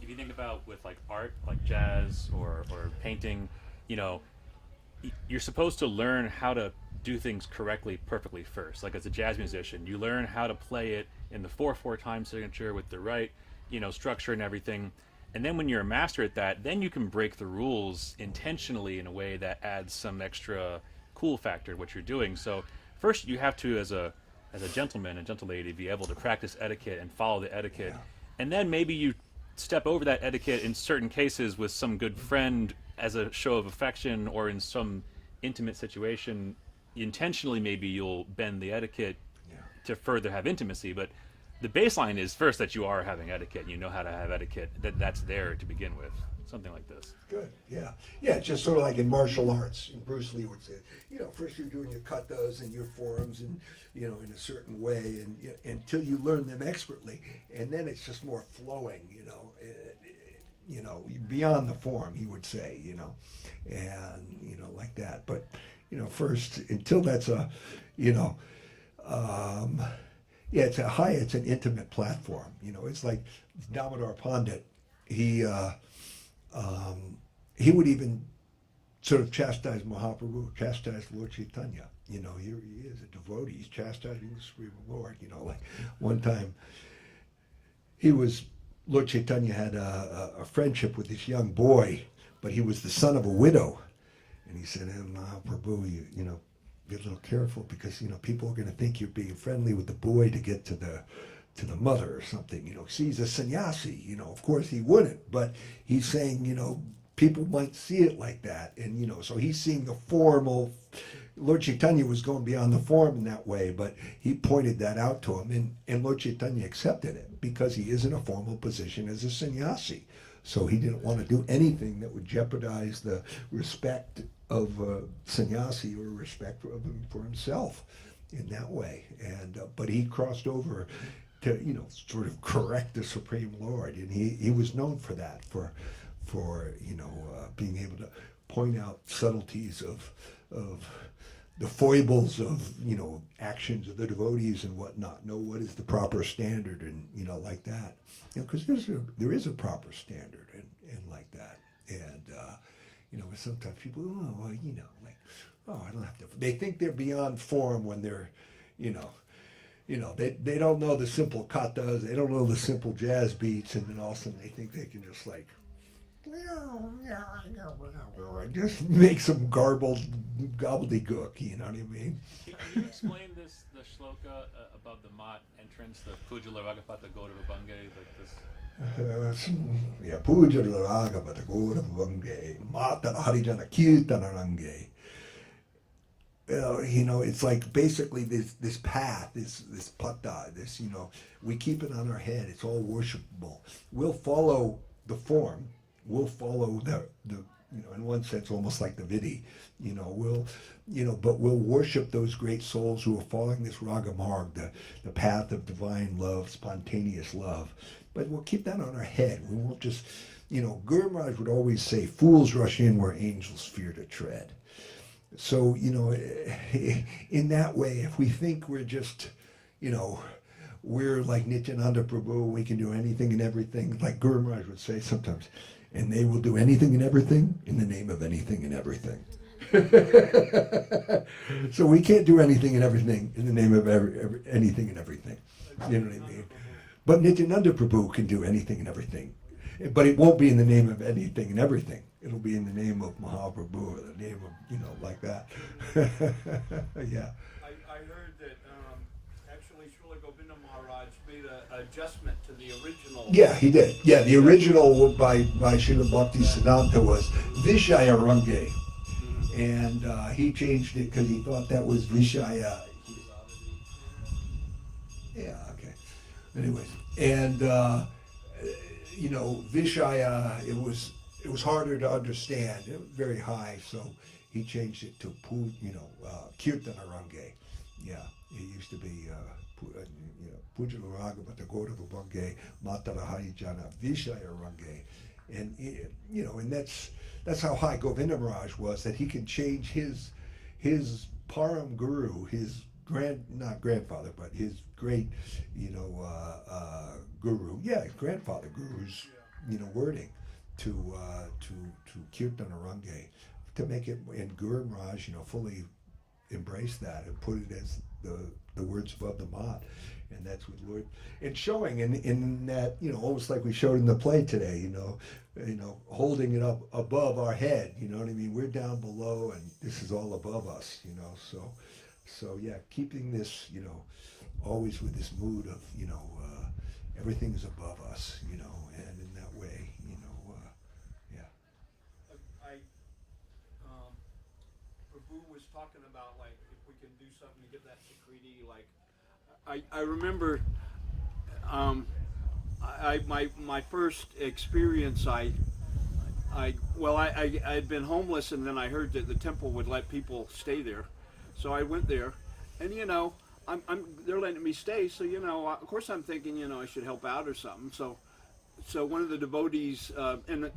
If you think about with like art, like jazz or painting, you're supposed to learn how to do things correctly, perfectly first. Like as a jazz musician, you learn how to play it in the 4/4 time signature with the right, structure and everything. And then when you're a master at that, then you can break the rules intentionally in a way that adds some extra cool factor to what you're doing. So first, you have to, as a gentleman and gentle lady, be able to practice etiquette and follow the etiquette, and then maybe you step over that etiquette in certain cases with some good friend as a show of affection, or in some intimate situation, intentionally maybe you'll bend the etiquette to further have intimacy. But the baseline is first that you are having etiquette, and you know how to have etiquette. That's there to begin with. Something like this. Good, yeah. It's just sort of like in martial arts. And Bruce Lee would say, first you're doing your katas and your forms, and, in a certain way, and until you learn them expertly. And then it's just more flowing, beyond the form, he would say, and, like that. But, first, until that's it's an intimate platform. It's like Damodar Pandit. He would even sort of chastise Mahaprabhu, chastise Lord Chaitanya. Here he is, a devotee. He's chastising the Supreme Lord. Like one time, Lord Chaitanya had a friendship with this young boy, but he was the son of a widow. And he said, Mahaprabhu, you be a little careful, because, people are going to think you're being friendly with the boy to get to the mother or something. See, he's a sannyasi. Of course he wouldn't, but he's saying, people might see it like that. And, so he's seeing the formal. Lord Chaitanya was going beyond the form in that way, but he pointed that out to him, and Lord Chaitanya accepted it, because he is in a formal position as a sannyasi. So he didn't want to do anything that would jeopardize the respect of sannyasi, or respect of him for himself in that way. And but he crossed over to sort of correct the Supreme Lord, and he was known for that, for being able to point out subtleties of the foibles of actions of the devotees and whatnot. Know what is the proper standard, and like that. Because there is a proper standard, and like that. And sometimes people, I don't have to. They think they're beyond form when they're, they don't know the simple katas, they don't know the simple jazz beats, and then all of a sudden they think they can just just make some garbled gobbledygook. You know what I mean? Can you explain the shloka about the mat entrance, the Pujala Ragapata Gaurav Bange, like this? Yeah, puja raga bata gora vange, mata harijana kirtana range. You know, it's like basically this path, this pata, this, you know, we keep it on our head. It's all worshipable. We'll follow the form. We'll follow the you know, in one sense, almost like the vidhi. You know, but we'll worship those great souls who are following this raga marg, the path of divine love, spontaneous love. But we'll keep that on our head. We won't just, you know, Guru Maharaj would always say, fools rush in where angels fear to tread. So, you know, in that way, if we think we're just, you know, we're like Nityananda Prabhu, we can do anything and everything, like Guru Maharaj would say sometimes, and they will do anything and everything in the name of anything and everything. So we can't do anything and everything in the name of anything and everything. You know what I mean? But Nityananda Prabhu can do anything and everything. But it won't be in the name of anything and everything. It'll be in the name of Mahaprabhu, or the name of, you know, like that. Yeah. I heard that actually Srila Govinda Maharaj made an adjustment to the original. Yeah, he did. Yeah, the original by Srila Bhakti Siddhanta was Vishaya Range. And he changed it because he thought that was Vishaya. Yeah, okay. Anyways, and you know, Vishaya, it was harder to understand. It was very high, so he changed it to Kirtana Range. Yeah, it used to be Pujala Raga Bata Gaurav Bange, Matara Harijana Vishaya Range. And you know, and that's how high Govinda Maharaj was, that he can change his Param Guru, his not grandfather, but his great, you know, guru, his grandfather guru's, you know, wording to Kirtana Range, to make it, and Guru Maharaj, you know, fully embrace that and put it as the words above the mat. And that's what Lord, and showing in that, you know, almost like we showed in the play today, you know, holding it up above our head, you know what I mean? We're down below and this is all above us, you know, so yeah, keeping this, you know, always with this mood of, you know, everything is above us, you know, and in that way, you know, Prabhu was talking about, like, if we can do something to get that Sakriti, like, I remember my first experience, I had been homeless, and then I heard that the temple would let people stay there. So I went there, and, you know, they're letting me stay, so, you know, of course I'm thinking, you know, I should help out or something. So one of the devotees, and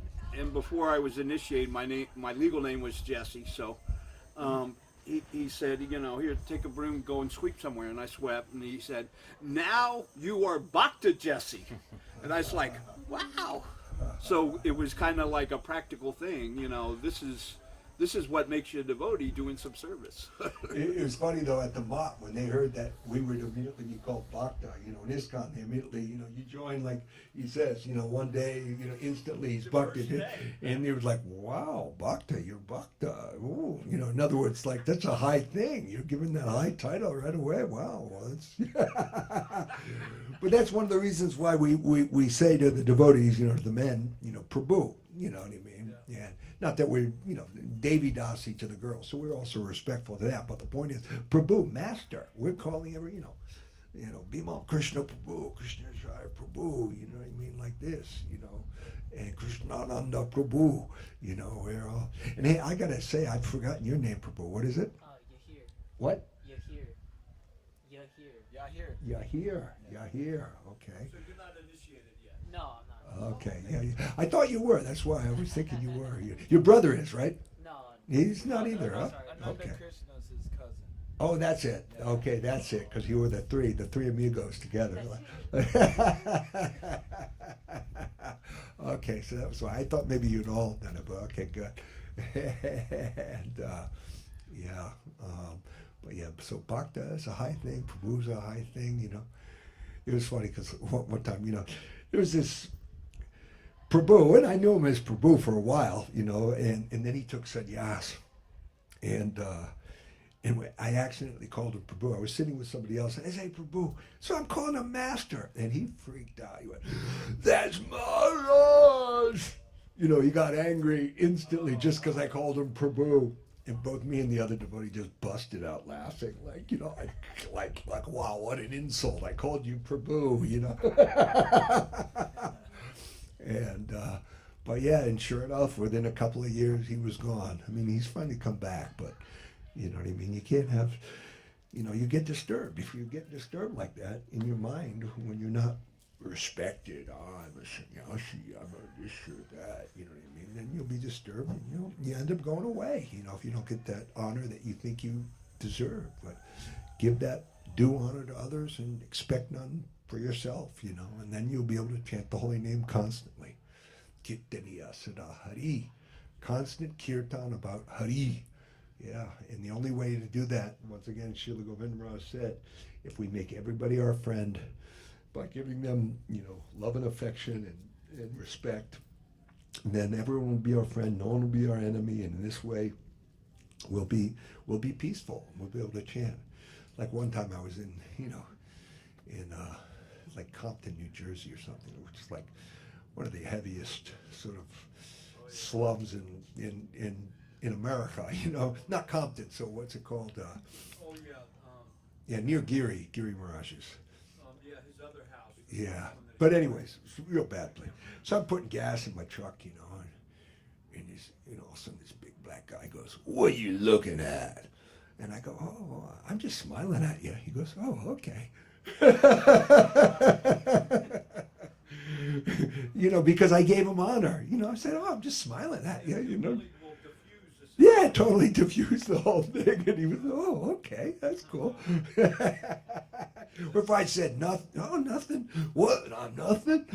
before I was initiated, my legal name was Jesse, so he said, you know, here, take a broom, go and sweep somewhere. And I swept, and he said, now you are Bhakta Jesse. And I was like, wow. So it was kind of like a practical thing, you know, this is what makes you a devotee, doing some service. It was funny though, at the Mat, when they heard that we would immediately be called Bhakta, you know, in ISKCON, they immediately, you know, you join, like he says, you know, one day, you know, instantly he's Bhakta. And they was like, wow, Bhakta, you're Bhakta. Ooh, you know, in other words, like, that's a high thing. You're given that high title right away. Wow. Well, that's but that's one of the reasons why we say to the devotees, you know, to the men, you know, Prabhu, you know what I mean? Yeah. Not that we're, you know, Devi Dasi to the girls, so we're also respectful to that. But the point is, Prabhu, master. We're calling every, you know, Bhima Krishna Prabhu, Krishna Jaya Prabhu, you know what I mean, like this, you know, and Krishnananda Prabhu, you know, we're all. And hey, I gotta say, I've forgotten your name, Prabhu. What is it? Yahir. What? Yahir. Yahir. Okay. So you're not initiated yet? No, I'm not. Okay. Yeah. I thought you were. That's why I was thinking you were. Your brother is, right? No. He's not either, huh? Sorry. Ananda Okay. Krishna's his cousin. Oh, that's it. Okay, that's it. Because you were the three amigos together. Okay, so that was why I thought maybe you'd all done it, but okay, good. And but yeah, so Bhakta is a high thing, Prabhu's a high thing, you know. It was funny because one time, you know, there was this Prabhu, and I knew him as Prabhu for a while, you know, and then he took sannyas. And I accidentally called him Prabhu. I was sitting with somebody else, and I said, "Hey, Prabhu." So I'm calling him Master. And he freaked out. He went, "That's Maharaj!" You know, he got angry instantly just because I called him Prabhu. And both me and the other devotee just busted out laughing, like, you know, like, wow, what an insult! I called you Prabhu, you know. And but yeah, and sure enough, within a couple of years, he was gone. I mean, he's finally come back, but you know what I mean. You can't have, you know, you get disturbed if you get disturbed like that in your mind when you're not respected. Oh, I'm a sannyasi, I'm a this or that, you know what I mean? Then you'll be disturbed and you end up going away, you know, if you don't get that honor that you think you deserve. But give that due honor to others and expect none for yourself, you know, and then you'll be able to chant the holy name constantly. Kirtaniya Sada Hari. Constant kirtan about Hari. Yeah, and the only way to do that, once again, Srila Govinda Mela said, if we make everybody our friend, by giving them, you know, love and affection and respect, then everyone will be our friend, no one will be our enemy, and in this way, we'll be peaceful. We'll be able to chant. Like one time I was in, you know, in like Compton, New Jersey or something, which is like one of the heaviest sort of slums in America, you know, not Compton, so what's it called? Yeah, near Giri Maharaj's. Yeah, his other house. Yeah, but anyways, it's a real bad place. So I'm putting gas in my truck, you know, and this, you know, all of a sudden this big black guy goes, "What are you looking at?" And I go, "Oh, I'm just smiling at you." He goes, "Oh, okay." You know, because I gave him honor. You know, I said, "Oh, I'm just smiling at you." You know. Yeah, totally diffused the whole thing, and he was, "Oh, okay, that's cool." Or if I said nothing, "Oh, nothing." What? I'm nothing.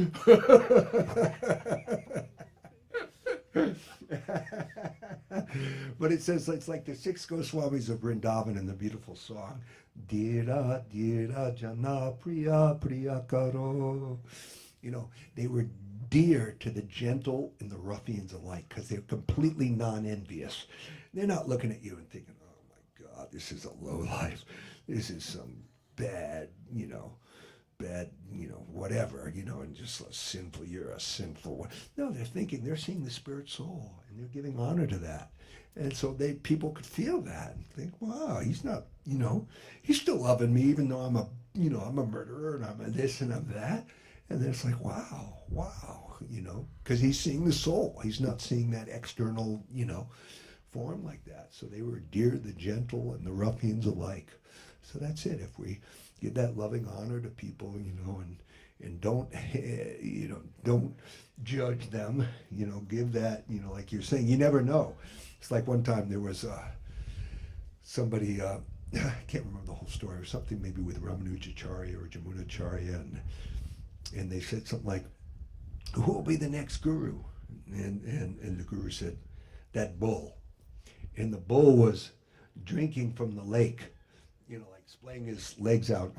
But it says it's like the six Goswamis of Vrindavan in the beautiful song, "Dira Dira Jana Priya Priya Karo." You know, they were dear to the gentle and the ruffians alike because they're completely non-envious. They're not looking at you and thinking, "Oh my God, this is a low life. This is some bad, you know, whatever, you know, and just a sinful, you're a sinful one." No, they're seeing the spirit soul and they're giving honor to that. And so people could feel that and think, "Wow, he's not, you know, he's still loving me even though I'm a murderer and I'm a this and I'm that." And then it's like, wow, you know, because he's seeing the soul. He's not seeing that external, you know, form like that. So they were dear, the gentle and the ruffians alike. So that's it. If we give that loving honor to people, you know, and don't, you know, don't judge them, you know, give that, you know, like you're saying, you never know. It's like one time there was somebody, I can't remember the whole story, or something maybe with Ramanujacharya or Jamunacharya, and they said something like, "Who will be the next guru?" And the guru said, "That bull." And the bull was drinking from the lake, you know, like splaying his legs out.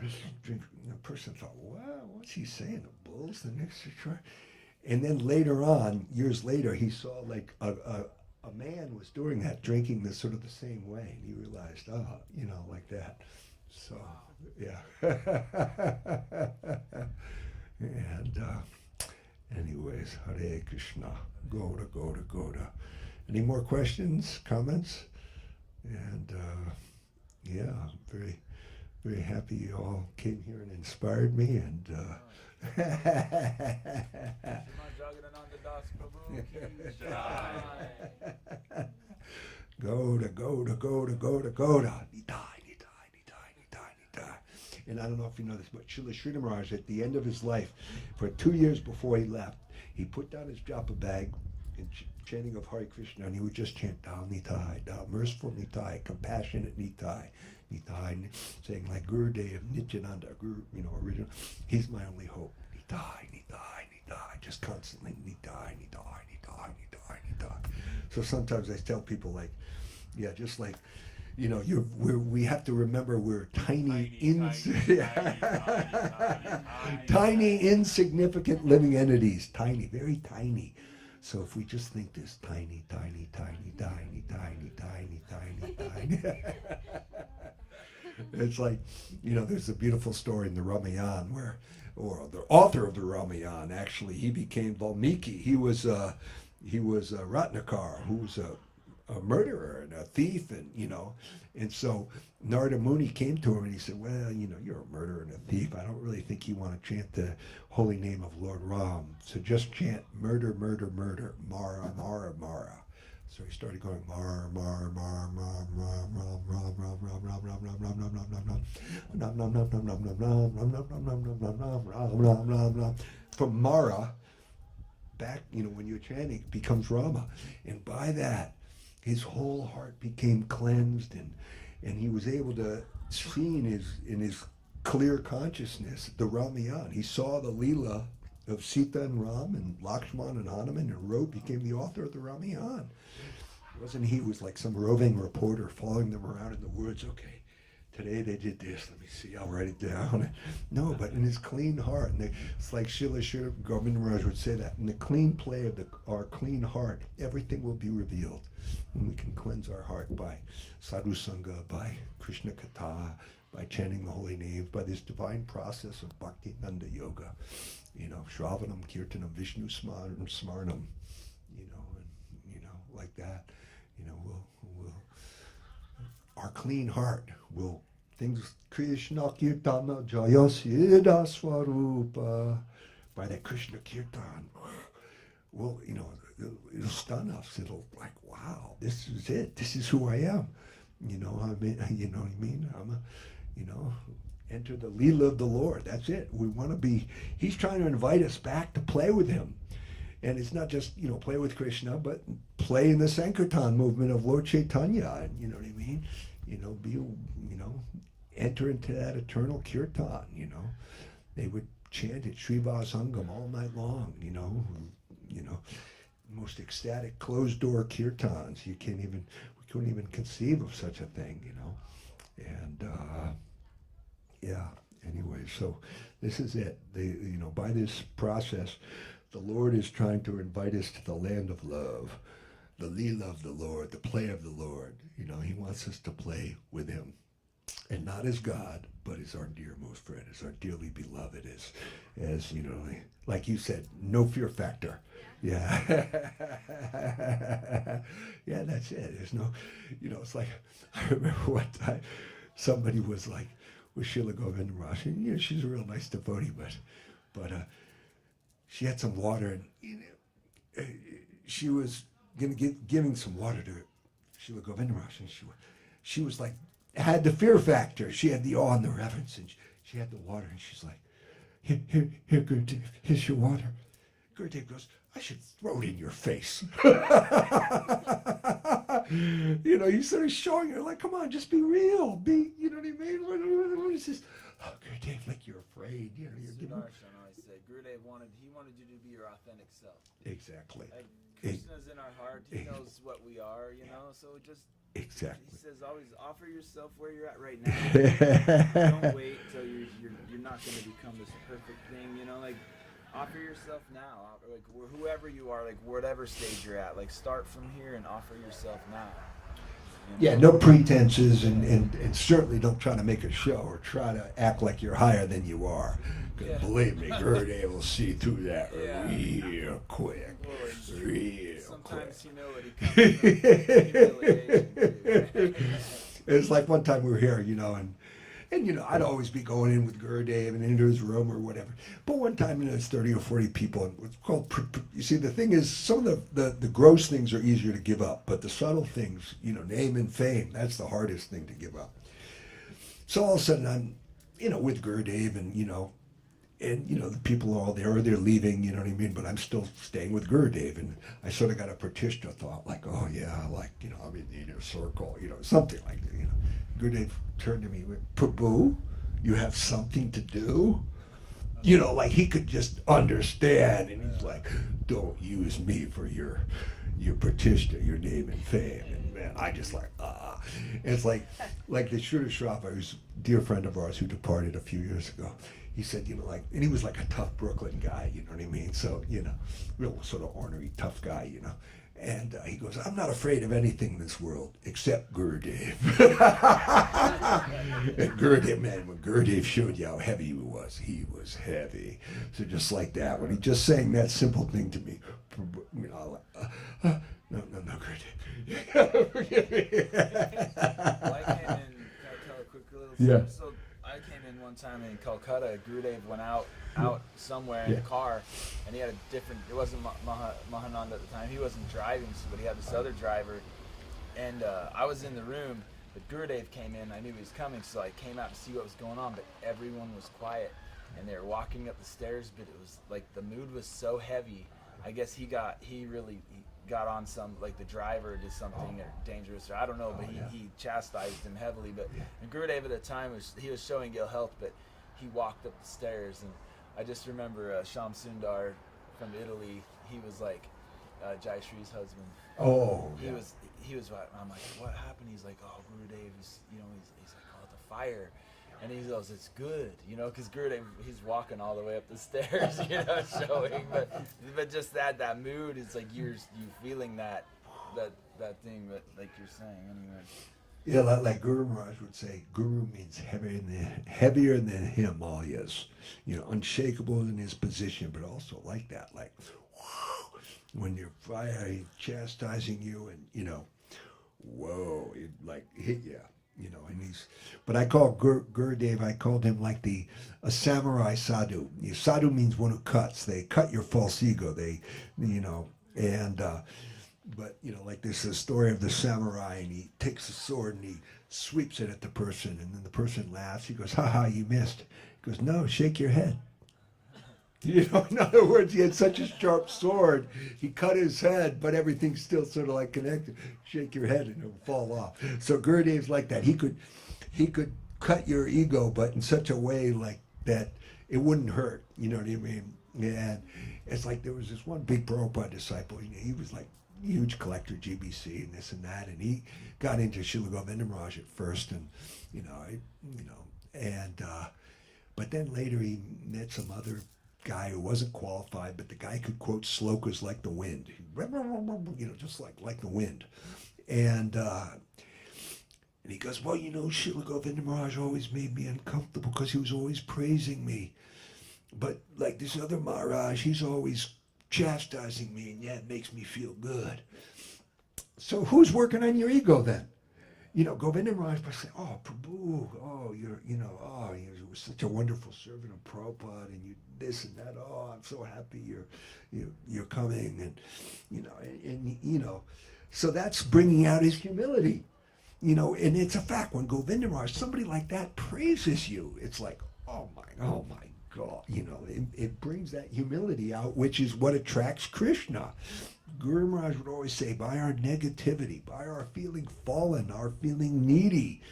And the person thought, "Wow, what's he saying? The bull's the next guru?" And then later on, years later, he saw like a man was doing that, drinking this sort of the same way. And he realized, you know, like that. So, yeah. And anyways, Hare Krishna, Goda, Goda, Goda. Any more questions, comments? And yeah, very, very happy you all came here and inspired me. And Jagadananda Das Prabhu ki jai. Goda, Goda, Goda, Goda, Goda. Nitai, Nitai, Nitai, Nitai, Nitai. And I don't know if you know this, but Srila Sridhar Maharaj, at the end of his life, for 2 years before he left, he put down his japa bag in chanting of Hare Krishna, and he would just chant Dal Nitai, Dal, merciful Nitai, compassionate Nitai, Nitai, saying like Gurudev, Nityananda, Guru, you know, original, he's my only hope. Nitai, Nitai, Nitai, just constantly Nitai, Nitai, Nitai, Nitai, Nitai. So sometimes I tell people like, yeah, just like, You know, we have to remember we're tiny, tiny, insignificant living entities. Tiny, very tiny. So if we just think this tiny, tiny, tiny, tiny, tiny, tiny, tiny, tiny. It's like, you know, there's a beautiful story in the Ramayana where, or the author of the Ramayana, actually, he became Valmiki. He was Ratnakar, who was a murderer and a thief, and you know, and so Narada Muni came to him and he said, well, you know, you're a murderer and a thief. I don't really think you want to chant the holy name of Lord Ram. So just chant murder, murder, murder, Mara, Mara, Mara. So he started going Mara, Mara, Mara, Mara, Mara, Ram, Ram, Ram, Ram, Ram, Ram, Ram, Ram, Ram, Ram, Ram, Ram, Ram, Ram, Ram, Ram, Ram, Ram, Ram. From Mara back, you know, when you're chanting, it becomes Rama, and by that, his whole heart became cleansed, and he was able to see in his clear consciousness the Ramayana. He saw the Leela of Sita and Ram and Lakshman and Hanuman, and became the author of the Ramayana. Wasn't he was like some roving reporter following them around in the woods. Okay, today they did this. Let me see. I'll write it down. No, but in his clean heart, and it's like Srila Govinda Mela would say that in the clean play of our clean heart, everything will be revealed. And we can cleanse our heart by sadhu sangha, by Krishna katha, by chanting the holy names, by this divine process of bhakti nanda yoga. You know, Shravanam, Kirtanam, Vishnu Smarnam, you know, and you know, like that. You know, we'll our clean heart will things Krishna Kirtana Jaya Siddha Swarupa, by that Krishna Kirtan. Well, you know, it'll stun us. It'll like, wow, this is it. This is who I am. You know, I mean, you know what I mean? I'm a, you know, enter the Leela of the Lord. That's it. We want to be. He's trying to invite us back to play with him, and it's not just, you know, play with Krishna, but play in the Sankirtan movement of Lord Chaitanya. And you know what I mean? You know, be, you know, enter into that eternal kirtan. You know, they would chant at Srivasangam all night long. You know, most ecstatic closed door kirtans. We couldn't even conceive of such a thing. You know, and yeah. Anyway, so this is it. You know, by this process, the Lord is trying to invite us to the land of love, the Leela of the Lord, the play of the Lord. You know, he wants us to play with him, and not as God, but as our dearmost friend, as our dearly beloved, as you know, like you said, no fear factor. Yeah. Yeah, that's it. There's no, you know, it's like, I remember one time somebody was like, with Srila Govinda Mela, you know, she's a real nice devotee, but she had some water, and you know, she was giving some water to Srila Govinda Mela, and she was like, had the fear factor. She had the awe and the reverence, and she had the water, and she's like, here, Gurudev, here's your water. Gurudev goes, I should throw it in your face. You know, he's sort of showing her, like, come on, just be real. You know what I mean? What is this? Oh, Gurudev, like you're afraid. You know, you're giving. Sudarshan always said, Gurudev wanted you to be your authentic self. Exactly. Like, Krishna's in our heart. He knows what we are, you know, so just. Exactly. He says always offer yourself where you're at right now. Don't wait till you're not going to become this perfect thing, you know, like offer yourself now, like whoever you are, like whatever stage you're at, like start from here and offer yourself now. Yeah, no pretenses, and certainly don't try to make a show or try to act like you're higher than you are. Because believe me, Gurudev will see through that real quick. Real sometimes quick. humility comes from humiliation. It's like one time we were here, you know, and you know, I'd always be going in with Gurudev and into his room or whatever. But one time, you know, it's 30 or 40 people, and it's called, you see, the thing is, some of the gross things are easier to give up, but the subtle things, you know, name and fame, that's the hardest thing to give up. So all of a sudden, I'm, you know, with Gurudev, and, you know, the people are all there, or they're leaving, you know what I mean, but I'm still staying with Gurudev, and I sort of got a Pratishtha thought, like, oh yeah, like, you know, I'm in the inner circle, you know, something like that, you know. Gurudev turned to me and went, Prabhu, you have something to do? You know, like he could just understand, and he's like, don't use me for your Pratishtha, your name and fame. And man, I just like, It's like the Shooter Shrafa, who's a dear friend of ours who departed a few years ago. He said, like, and he was like a tough Brooklyn guy, you know what I mean? So, real sort of ornery, tough guy, And he goes, I'm not afraid of anything in this world except Gurudev. And Gurudev, man, when Gurudev showed you how heavy he was heavy. So just like that, when he just saying that simple thing to me, I'm like, no, Gurudev. Forgive me. Well, I came in, can I tell a quick little Yeah. So I came in one time in Calcutta. Gurudev went out somewhere in Yeah. the car, and he had a different. It wasn't Mahananda at the time. He wasn't driving, but he had this other driver. And I was in the room, but Gurudev came in. I knew he was coming, so I came out to see what was going on. But everyone was quiet, and they were walking up the stairs. But it was like the mood was so heavy. I guess he really got on some, like the driver did something dangerous, or I don't know, but he chastised him heavily. But and Gurudev at the time he was showing ill health, but he walked up the stairs, and I just remember Sham Sundar from Italy. He was like Jai Shri's husband. Oh, He was. I'm like, what happened? He's like, oh, Gurudev. He's like, oh, the fire. And he goes, it's good, because Gurudev, he's walking all the way up the stairs, showing. But just that mood is like you feeling that thing, that like you're saying anyway. Yeah, like Guru Maharaj would say, Guru means heavier than Himalayas, unshakable in his position, but also like that, like, whoa, when you're fire, he's chastising you, and whoa, it like hit you, and but I call Gurudev, I called him like a samurai sadhu. Sadhu means one who cuts. They cut your false ego. But like there's a story of the samurai, and he takes a sword and he sweeps it at the person, and then the person laughs. He goes, "Ha ha, you missed." He goes, "No, shake your head." In other words, he had such a sharp sword, he cut his head, but everything's still sort of like connected. Shake your head and it'll fall off. So Gurudev's like that. He could cut your ego, but in such a way like that it wouldn't hurt. You know what I mean? And it's like there was this one big Prabhupada disciple. He was like huge collector, GBC, and this and that, and he got into Srila Govinda Maharaj at first, and but then later he met some other guy who wasn't qualified, but the guy could quote slokas like the wind, just like the wind, and he goes, well, Srila Govinda Maharaj always made me uncomfortable because he was always praising me, but like this other Maharaj, he's always chastising me, and it makes me feel good. So who's working on your ego then? Govinda Maharaj would say, oh, Prabhu, oh, you're such a wonderful servant of Prabhupada, and you this and that, oh, I'm so happy you're coming, and so that's bringing out his humility, and it's a fact, when Govinda Maharaj, somebody like that praises you, it's like, oh my God, it brings that humility out, which is what attracts Krishna. Guru Maharaj would always say, by our negativity, by our feeling fallen, our feeling needy,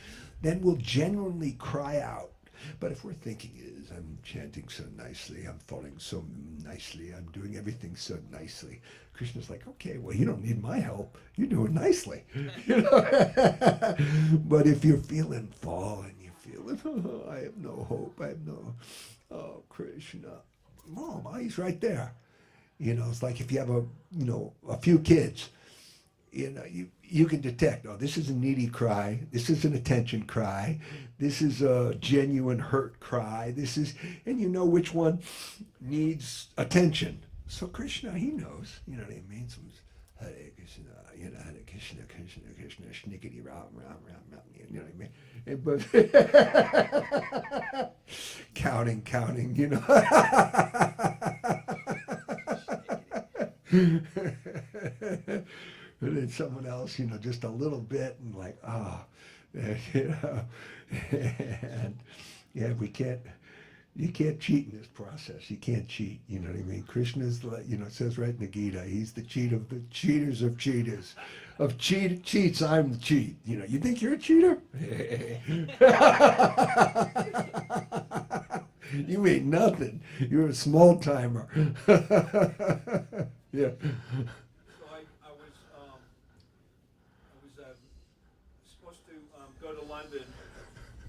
then we'll genuinely cry out. But if we're thinking, I'm chanting so nicely, I'm falling so nicely, I'm doing everything so nicely, Krishna's like, okay, well, you don't need my help, you're doing nicely. But if you're feeling fallen, you're feeling, oh, I have no hope, oh, Krishna, Mom, he's right there. It's like if you have a few kids, you can detect, oh, this is a needy cry, this is an attention cry, this is a genuine hurt cry, and you know which one needs attention. So Krishna, he knows, you know what I mean? So Hare Krishna, Hare Krishna, Krishna Krishna, Shnikiti Ram, Ram, Ram, Ram, you know what I mean? But counting, And then someone else, just a little bit, and like, and yeah, you can't cheat in this process. You can't cheat, you know what I mean? Krishna's, it says right in the Gita, he's the cheat of the cheaters of cheaters. Of cheats, I'm the cheat. You think you're a cheater? You ain't nothing. You're a small timer. Yeah. So I was supposed to go to London,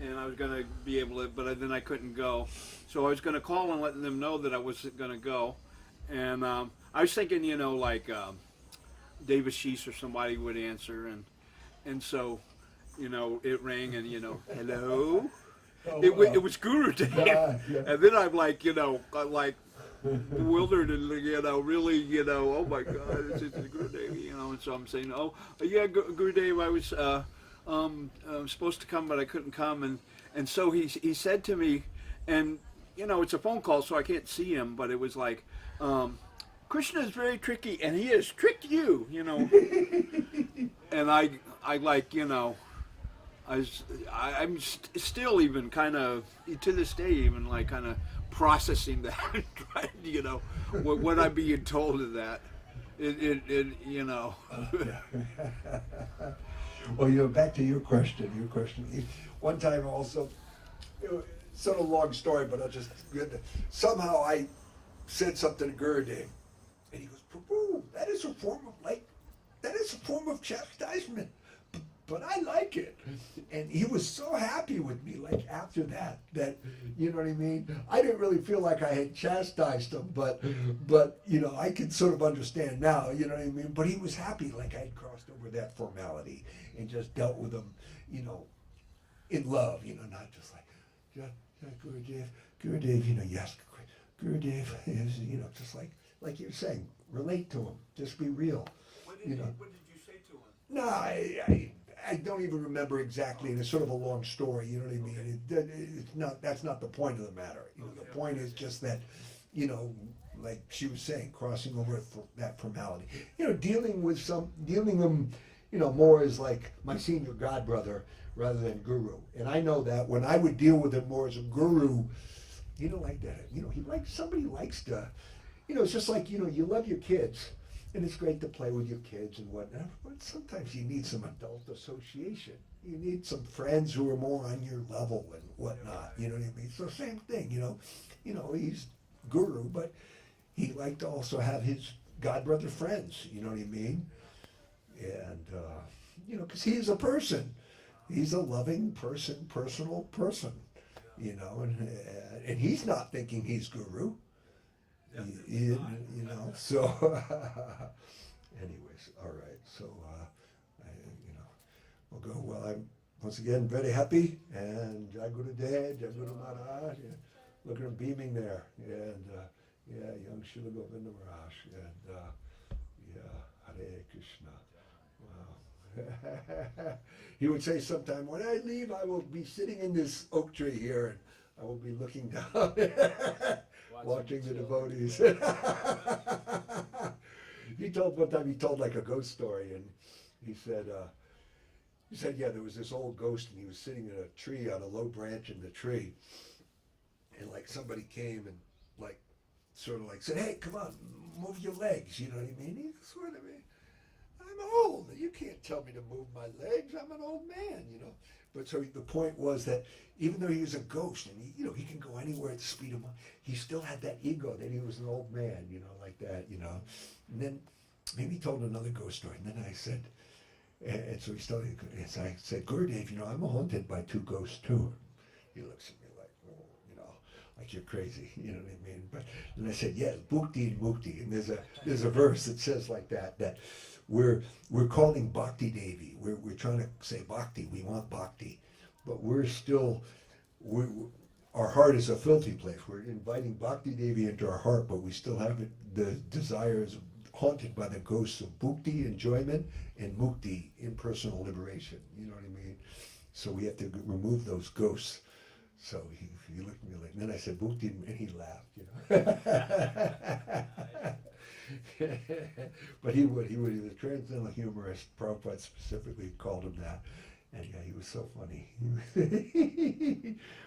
and I was going to be able to, but then I couldn't go. So I was going to call and let them know that I wasn't going to go. And I was thinking, like David Sheets or somebody would answer, and so, it rang, and hello. It was Guru Dave, Yeah. and then I'm like, like bewildered and really, oh my God, it's Guru Dave, and so I'm saying, oh yeah, Guru Dave, I was supposed to come, but I couldn't come, and so he said to me, and it's a phone call, so I can't see him, but it was like, Krishna is very tricky, and he has tricked you, and I like, I'm still even kind of, to this day, even like kind of processing that, what I'm being told of that. Well, back to your question. One time also, sort of long story, but I'll just, somehow I said something to Gurudev, and he goes, Prabhu, that is a form of chastisement. But I like it. And he was so happy with me, like after that, you know what I mean? I didn't really feel like I had chastised him, but I could sort of understand now, you know what I mean? But he was happy, like I had crossed over that formality and just dealt with him, in love, not just like, Gurudev, yes, Gurudev is, just like you're saying, relate to him, just be real. What did you say to him? No, I don't even remember exactly, and it's sort of a long story, you know what I mean? It's not, that's not the point of the matter. The point is just that, like she was saying, crossing over that formality. Dealing them, more as like my senior godbrother rather than guru. And I know that when I would deal with him more as a guru, like that, somebody likes to, it's just like, you love your kids. And it's great to play with your kids and whatnot, but sometimes you need some adult association. You need some friends who are more on your level and whatnot, you know what I mean? So same thing, he's guru, but he liked to also have his godbrother friends, you know what I mean? And, because he is a person. He's a loving person, personal person, and he's not thinking he's guru. So anyways, all right, so we'll go. Well, I'm once again very happy, and Jagadananda, Jaguru Maharaj, look at him beaming there, and young Srila Govinda Maharaj, and Hare Krishna. Wow. He would say sometime, when I leave, I will be sitting in this oak tree here, and I will be looking down. Watching the devotees. One time he told like a ghost story, and he said, yeah, there was this old ghost, and he was sitting in a tree on a low branch in the tree, and like somebody came and like sort of like said, hey, come on, move your legs, you know what I mean? He sort of, I'm old, you can't tell me to move my legs, I'm an old man, But so the point was that even though he was a ghost and he can go anywhere at the speed of light, he still had that ego that he was an old man, like that, And then maybe he told another ghost story, and then I said, and so he started, and so I said, Gurudev, I'm haunted by two ghosts too. He looks at me like, like you're crazy, you know what I mean? But and I said, yes, bhukti and mukti, and there's a verse that says like that we're calling Bhakti Devi. We're trying to say Bhakti. We want Bhakti, but our heart is a filthy place. We're inviting Bhakti Devi into our heart, but we still have the desires haunted by the ghosts of bhukti, enjoyment, and mukti, impersonal liberation. You know what I mean? So we have to remove those ghosts. So he looked at me like, and then I said bhukti, and he laughed. But he was a transcendental humorist. Prabhupada specifically called him that. And yeah, he was so funny.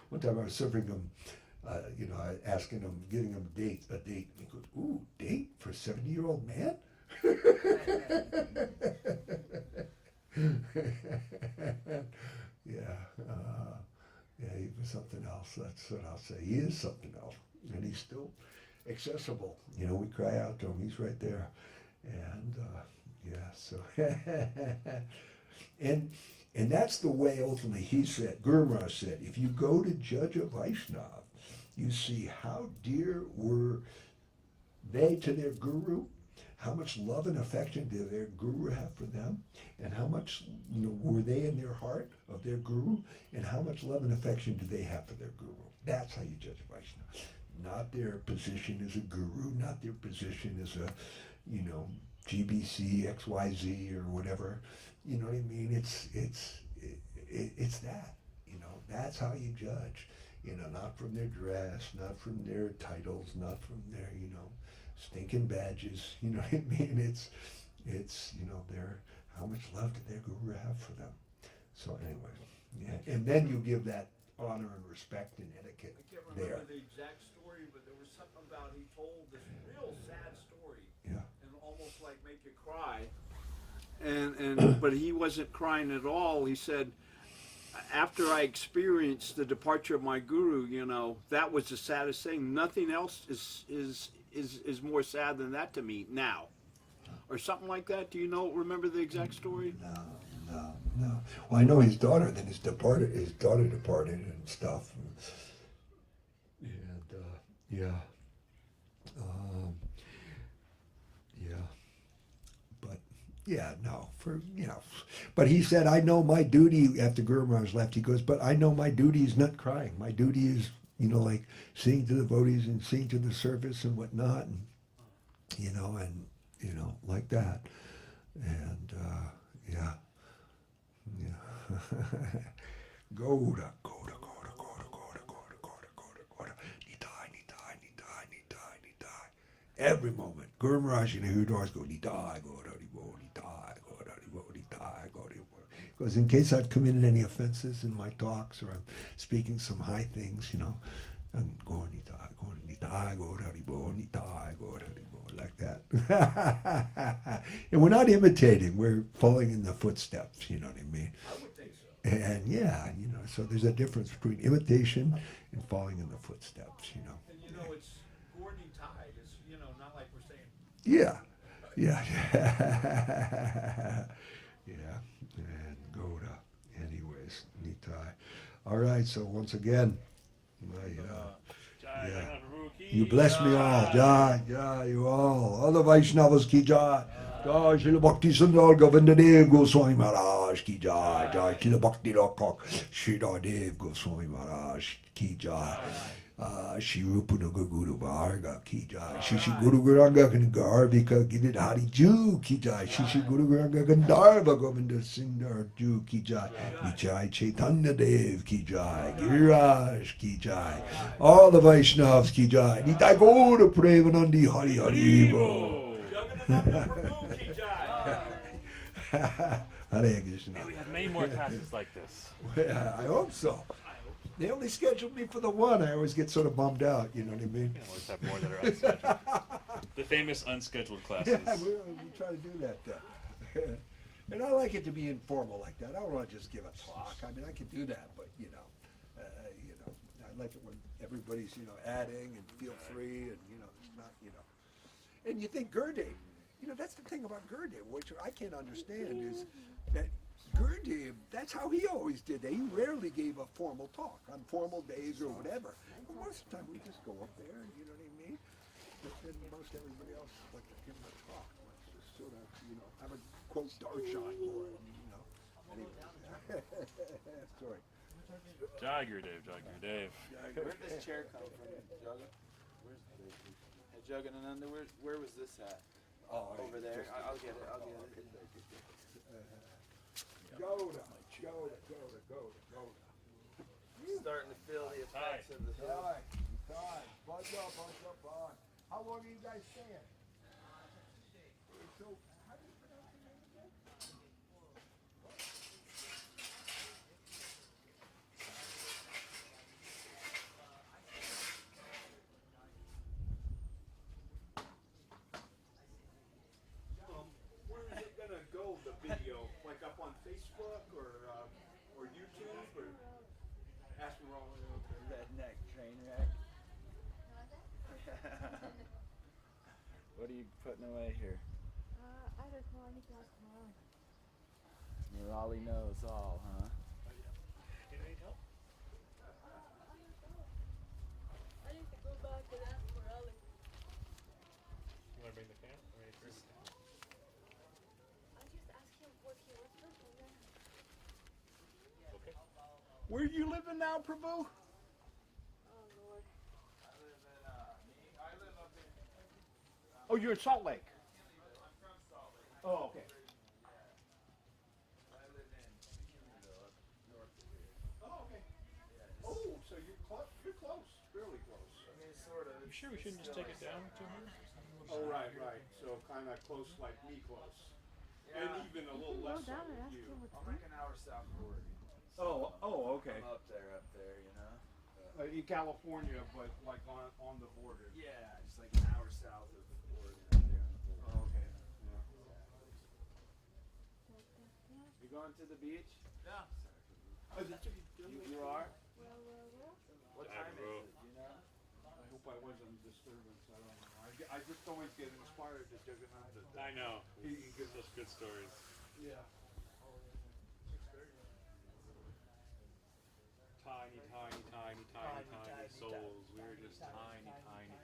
One time I was serving him, asking him, giving him a date. And he goes, ooh, date for a 70-year-old man? Yeah, he was something else. That's what I'll say. He is something else. And he's still accessible. We cry out to him. He's right there. And so and And that's the way ultimately he said, Guru Maharaj said, if you go to judge a Vaishnava, you see how dear were they to their guru, how much love and affection did their guru have for them, and how much were they in their heart of their guru, and how much love and affection do they have for their guru. That's how you judge a Vaishnava. Not their position as a guru, not their position as a, GBC, XYZ or whatever. You know what I mean? It's that. That's how you judge. Not from their dress, not from their titles, not from their, stinking badges. You know what I mean? It's their how much love did their guru have for them. So anyway, yeah. And then you give that honor and respect and etiquette I can't remember there. the exact story, but there was something about he told this real sad story. Yeah. And almost like make you cry. And but he wasn't crying at all. He said, after I experienced the departure of my guru, that was the saddest thing. Nothing else is more sad than that to me now, or something like that. Do you remember the exact story? No. Well, I know his daughter. Then his daughter departed and stuff. And yeah. But yeah, no. But he said, I know my duty. After Guru Maharaj left, he goes, but I know my duty is not crying. My duty is, like seeing to the devotees and seeing to the service and whatnot, and like that. And yeah. Goda. Every moment, Guru Maharaj, he would always go, Nitai, Goda, Nitai, Goda, Nitai, Goda. Because in case I've committed any offenses in my talks, or I'm speaking some high things, I'm going Nitai, Goda, Nitai, Goda, like that. And we're not imitating, we're following in the footsteps, you know what I mean? I would think so. And yeah, so there's a difference between imitation and following in the footsteps, And it's Gordy Tide. It's not like we're saying. Yeah. Yeah. And Goda. Anyways, Nitai. All right, so once again, you bless me all. Jai, you all the Vaishnavas ki jai. Jai Srila Bhakti Sundar Govinda Dev Goswami Maharaj ki jai. Jai Srila Bhakti Rakak Sridhar Dev Goswami Maharaj ki jai. Shri Rupa Nuga Guru Varga ki jai. Shri Shri Guru Garanga Garbika Gidit Hari Ju ki jai. Shri Shri Guru Garanga Gandharva Govinda Sindar Ju ki jai. Nitai Chaitanya Dev ki jai. Giriraj ki jai. All the Vaishnavas ki jai. Nitai Gaura Premanandi Hari Hari Bo. Jagadananda Prabhu ki jai. Hare Krishna. We have many more classes like this. I hope so. They only scheduled me for the one. I always get sort of bummed out, you know what I mean? We can always have more that are unscheduled. The famous unscheduled classes. Yeah, we try to do that. And I like it to be informal like that. I don't want to just give a talk. I mean, I could do that, but I like it when everybody's adding and feel free, and it's not And you think Gurdev, that's the thing about Gurdev, which I can't understand, is that Gurdev, that's how he always did that. He rarely gave a formal talk on formal days or whatever. But most of the time we just go up there, you know what I mean? But then most everybody else like to give him a talk. Let's just sort of, have a quote darshan for him, Anyway. Sorry. Jai Gurudev, Jai Gurudev. Where'd this chair come from, Jaga? Hey, Jagadananda, where was this at? Oh, Over there. I'll get it. Goda. Starting to feel the effects of the hill. Bunch up on. How long are you guys staying? So, how do you pronounce your name again? Where is it gonna go? The video, like up on Facebook or YouTube or? Ask me wrong. Redneck train wreck. What are you putting away here? I don't know. I need to ask Mom. Raleigh knows all, huh? I need to go back and ask for Alex. You want to bring the fan? Or you bring the fan? I just asked him what he was looking at. Okay. Where are you living now, Prabhu? Oh Lord. I live in I live up in Oh, you're in Salt Lake. I'm from Salt Lake. Oh, okay. I live in Hueyville, up north of here. Oh, okay. Yeah, just, Oh, so you're close. You're close. Fairly close. I mean, sort of. You sure we shouldn't just take it down to her? Oh, right, right. So kind of close, like me close, Yeah. and even a little less so down and with ask you. him what's I'm like an hour south of Oregon. Oh, okay. I'm up there, you know? In California, but like on the border. Yeah, just like an hour south of Oregon up there on the border. Oh, okay. You going to the beach? Yeah. Oh, that's okay. You are? Well. What I time is will. it? Do you know? I hope I wasn't a disturbance. I don't know. I just always get inspired to Jagadananda. I know. He gives Such good stories. Yeah. Tiny, tiny, tiny, tiny, tiny souls. We were just tiny, tiny,